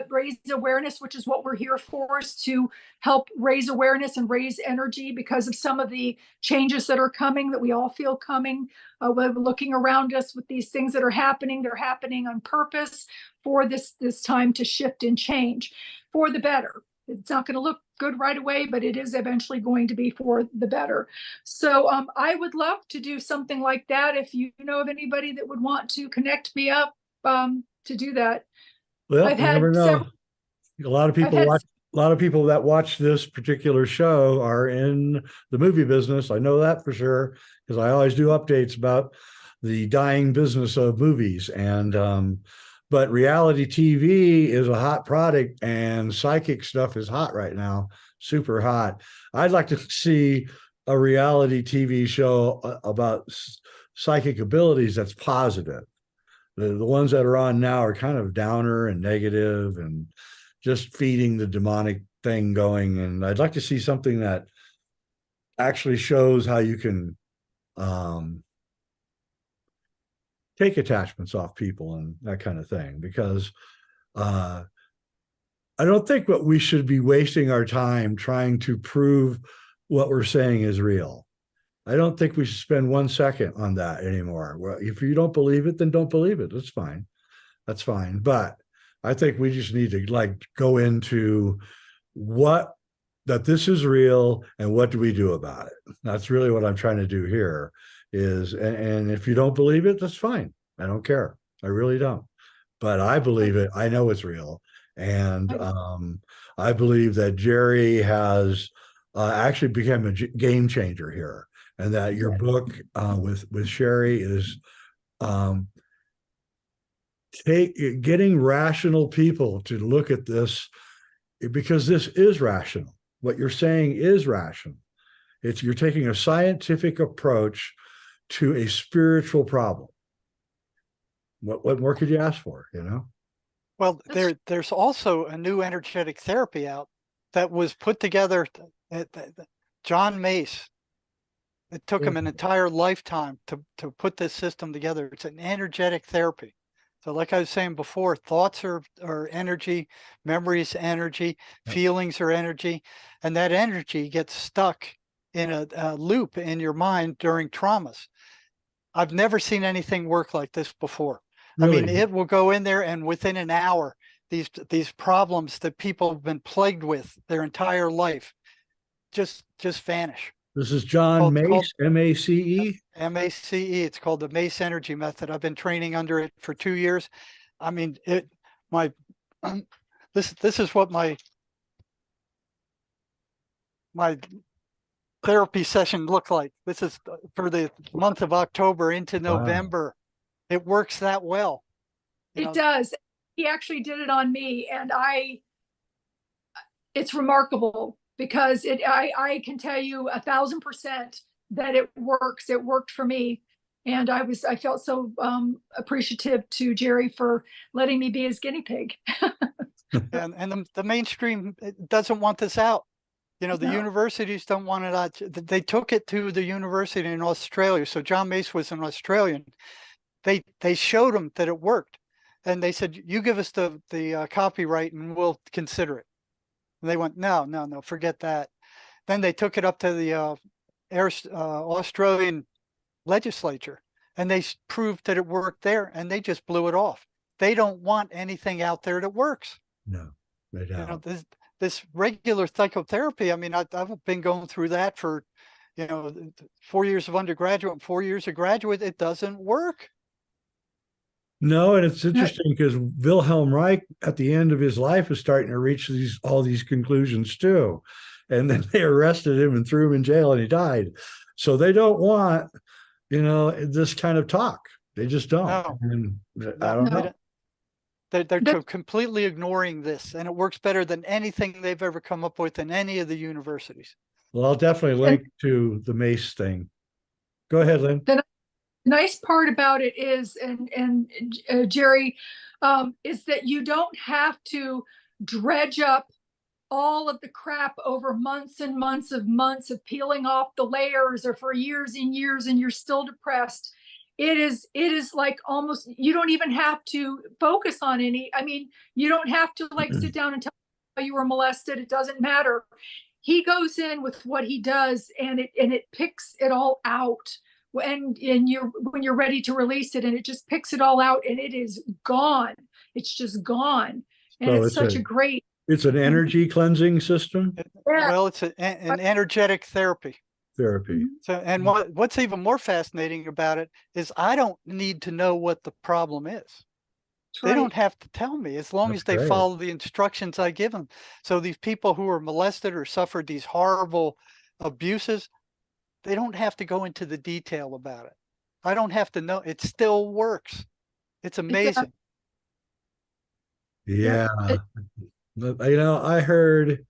raise awareness, which is what we're here for, is to help raise awareness and raise energy because of some of the changes that are coming, that we all feel coming. We're looking around us with these things that are happening. They're happening on purpose for this time to shift and change for the better. It's not going to look good right away, but it is eventually going to be for the better. So I would love to do something like that. If you know of anybody that would want to connect me up to do that. Well, I've you had never know. several- A lot of people watch. A lot of people that watch this particular show are in the movie business. I know that for sure because I always do updates about the dying business of movies. And but reality TV is a hot product, and psychic stuff is hot right now, super hot. I'd like to see a reality TV show about psychic abilities that's positive. The ones that are on now are kind of downer and negative and just feeding the demonic thing going. And I'd like to see something that actually shows how you can take attachments off people and that kind of thing, because I don't think what we should be wasting our time trying to prove what we're saying is real. I don't think we should spend 1 second on that anymore. Well, if you don't believe it, then don't believe it. That's fine. That's fine. But I think we just need to go into that this is real and what do we do about it? That's really what I'm trying to do here is, and if you don't believe it, that's fine. I don't care. I really don't. But I believe it. I know it's real. And I believe that Jerry has actually become a game changer here. And that your book with Sherry is getting rational people to look at this, because this is rational. What you're saying is rational. You're taking a scientific approach to a spiritual problem. What more could you ask for, Well, there's also a new energetic therapy out that was put together at John Mace. It took him an entire lifetime to put this system together. It's an energetic therapy. So like I was saying before, thoughts are energy, memories energy, feelings are energy, and that energy gets stuck in a loop in your mind during traumas. I've never seen anything work like this before. Really? I mean, it will go in there and within an hour, these problems that people have been plagued with their entire life just vanish. This is John Mace, M-A-C-E? M-A-C-E. It's called the Mace Energy Method. I've been training under it for 2 years. I mean, this is what my therapy session looked like. This is for the month of October into November. Wow. It works that well. It does. He actually did it on me, and it's remarkable. Because I can tell you 1,000% that it works. It worked for me. And I felt so appreciative to Jerry for letting me be his guinea pig. and the mainstream doesn't want this out. The universities don't want it out. They took it to the university in Australia. So John Mace was an Australian. They showed him that it worked. And they said, you give us the copyright and we'll consider it. And they went, no, forget that. Then they took it up to the Australian legislature, and they proved that it worked there, and they just blew it off. They don't want anything out there that works. No, they don't. This regular psychotherapy, I mean, I've been going through that for, 4 years of undergraduate and 4 years of graduate. It doesn't work. No, and it's interesting because Wilhelm Reich at the end of his life is starting to reach all these conclusions too. And then they arrested him and threw him in jail and he died. So they don't want, this kind of talk. They just don't. No. And I don't know. They're That- completely ignoring this, and it works better than anything they've ever come up with in any of the universities. Well, I'll definitely link to the Mace thing. Go ahead, Lynn. The nice part about it is, Jerry, is that you don't have to dredge up all of the crap over months and months of peeling off the layers, or for years and years, and you're still depressed. It is like almost, you don't even have to focus on any. I mean, you don't have to like sit down and tell how you were molested. It doesn't matter. He goes in with what he does, and it picks it all out. When you're ready to release it, and it just picks it all out, and it is gone. It's just gone. And So it's such a great, it's an energy cleansing system yeah. Well, it's an energetic therapy. therapy. So, and what's even more fascinating about it is I don't need to know what the problem is. They don't have to tell me, as long as they great. follow the instructions I give them. So these people who are molested or suffered these horrible abuses, they don't have to go into the detail about it. I don't have to know. It still works. It's amazing. Yeah. You know, I heard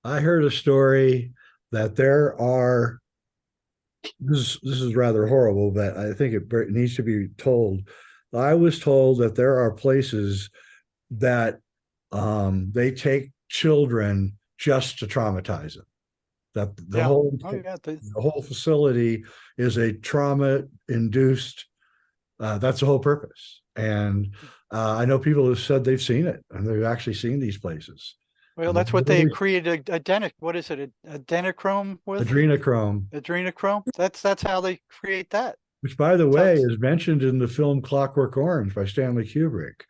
a story that there are, this is rather horrible, but I think it needs to be told. I was told that there are places that they take children just to traumatize them. That the whole facility is a trauma-induced. That's the whole purpose. And I know people who said they've seen it, and they've actually seen these places. Well, that's what they created. What is it? Adrenochrome with? Adrenochrome. Adrenochrome. That's how they create that. Which, by the way, is mentioned in the film Clockwork Orange by Stanley Kubrick.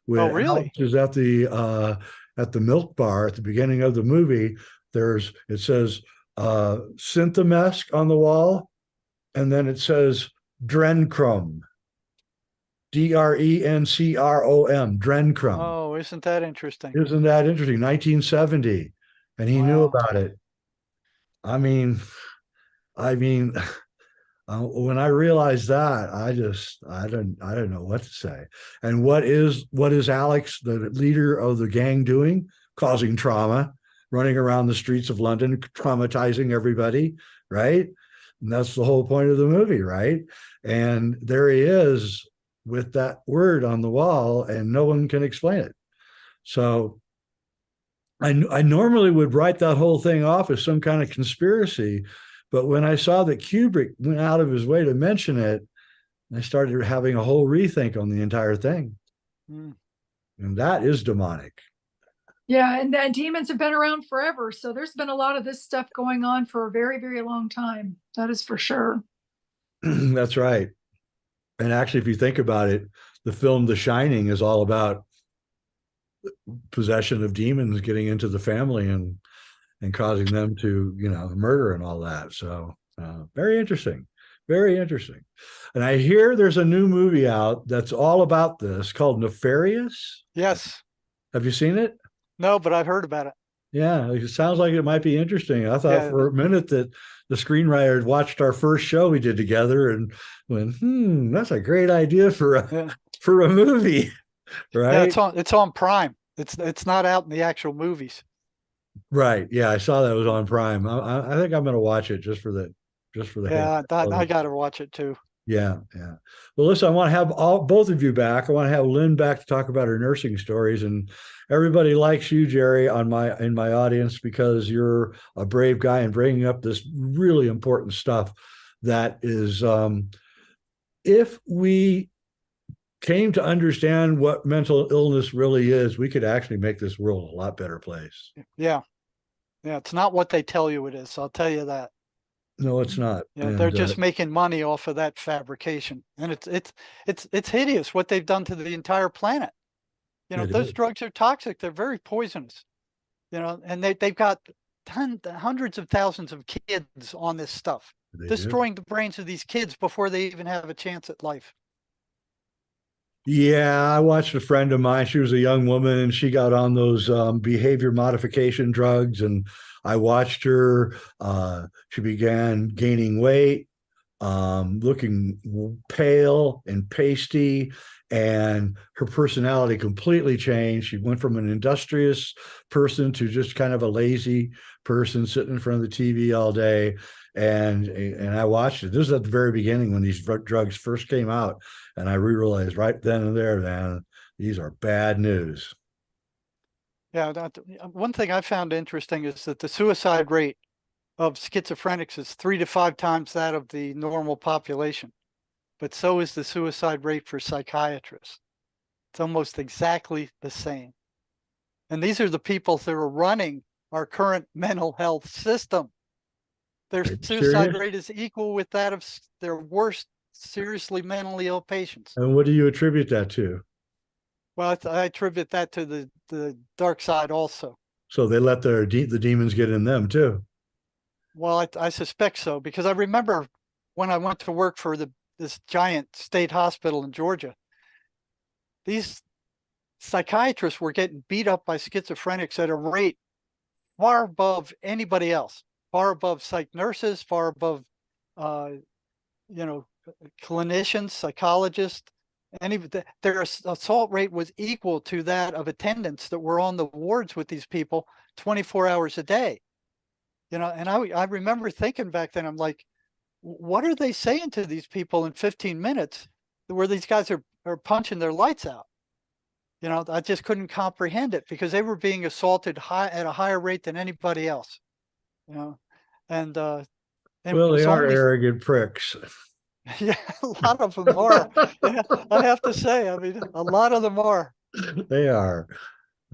Oh, really? Alex is at the milk bar at the beginning of the movie. It says Synthomesk on the wall, and then it says Drenchrome. Drencrom. Drenchrome. Oh, isn't that interesting? Isn't that interesting? 1970, and he knew about it. I mean, when I realized that, I don't know what to say. And what is Alex, the leader of the gang, doing? Causing trauma, running around the streets of London, traumatizing everybody, right? And that's the whole point of the movie, right? And there he is with that word on the wall, and no one can explain it. So I normally would write that whole thing off as some kind of conspiracy, but when I saw that Kubrick went out of his way to mention it, I started having a whole rethink on the entire thing. And that is demonic. Yeah, and demons have been around forever. So there's been a lot of this stuff going on for a very, very long time. That is for sure. That's right. And actually, if you think about it, the film The Shining is all about possession of demons getting into the family and causing them to, murder and all that. So very interesting. Very interesting. And I hear there's a new movie out that's all about this called Nefarious. Yes. Have you seen it? No, but I've heard about it. Yeah, it sounds like it might be interesting. I thought for a minute that the screenwriter had watched our first show we did together and went, that's a great idea for a movie, right? Yeah, it's on Prime. It's not out in the actual movies. Right. Yeah, I saw that it was on Prime. I think I'm going to watch it just for the. Yeah, I got to watch it too. Yeah. Well, listen, I want to have both of you back. I want to have Lynn back to talk about her nursing stories, and everybody likes you, Jerry, in my audience, because you're a brave guy and bringing up this really important stuff. That is, if we came to understand what mental illness really is, we could actually make this world a lot better place. Yeah, it's not what they tell you it is. I'll tell you that. No, it's not. Yeah, they're just making money off of that fabrication, and it's hideous what they've done to the entire planet. Those drugs are toxic. They're very poisonous. And they've got hundreds of thousands of kids on this stuff, destroying the brains of these kids before they even have a chance at life. Yeah, I watched a friend of mine. She was a young woman, and she got on those behavior modification drugs, and I watched her. She began gaining weight, looking pale and pasty, and her personality completely changed. She went from an industrious person to just kind of a lazy person sitting in front of the TV all day. And I watched it. This was at the very beginning when these drugs first came out, and I realized right then and there, man, these are bad news. Yeah, one thing I found interesting is that the suicide rate of schizophrenics is 3 to 5 times that of the normal population, but so is the suicide rate for psychiatrists. It's almost exactly the same. And these are the people that are running our current mental health system. Their suicide rate is equal with that of their worst seriously mentally ill patients. And what do you attribute that to? Well, I attribute that to the dark side also. So they let the demons get in them too. Well, I suspect so, because I remember when I went to work for this giant state hospital in Georgia, these psychiatrists were getting beat up by schizophrenics at a rate far above anybody else, far above psych nurses, far above, clinicians, psychologists. Their assault rate was equal to that of attendants that were on the wards with these people 24 hours a day. And I remember thinking back then, I'm like, what are they saying to these people in 15 minutes where these guys are punching their lights out? I just couldn't comprehend it, because they were being assaulted at a higher rate than anybody else. And Well, they are arrogant pricks. Yeah, a lot of them are. Yeah, I have to say, I mean, a lot of them are. They are.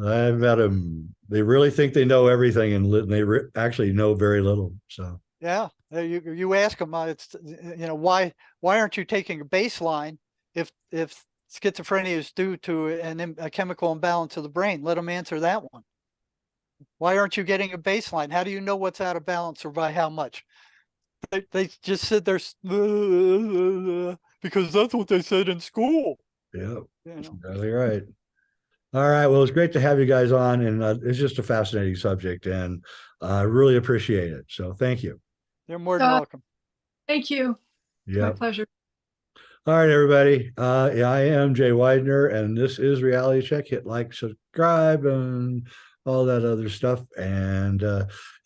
I've met them. They really think they know everything, and they actually know very little. So yeah, you ask them, it's why aren't you taking a baseline if schizophrenia is due to a chemical imbalance of the brain? Let them answer that one. Why aren't you getting a baseline? How do you know what's out of balance, or by how much? They just sit there because that's what they said in school. Yeah, that's exactly right. All right. Well, it's great to have you guys on, and it's just a fascinating subject, and I really appreciate it. So thank you. You're more than welcome. Thank you. Yeah. My pleasure. All right, everybody. Yeah, I am Jay Weidner, and this is Reality Check. Hit like, subscribe, and all that other stuff, and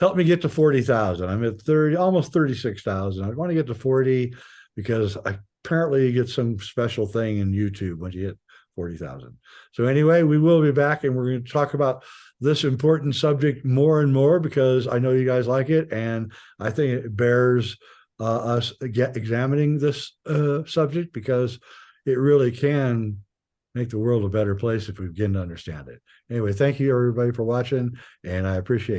help me get to 40,000. I'm at almost 36,000. I want to get to 40 because apparently you get some special thing in YouTube when you hit 40,000. So anyway, we will be back, and we're going to talk about this important subject more and more, because I know you guys like it, and I think it bears us examining this subject, because it really can make the world a better place if we begin to understand it. Anyway, thank you everybody for watching, and I appreciate it.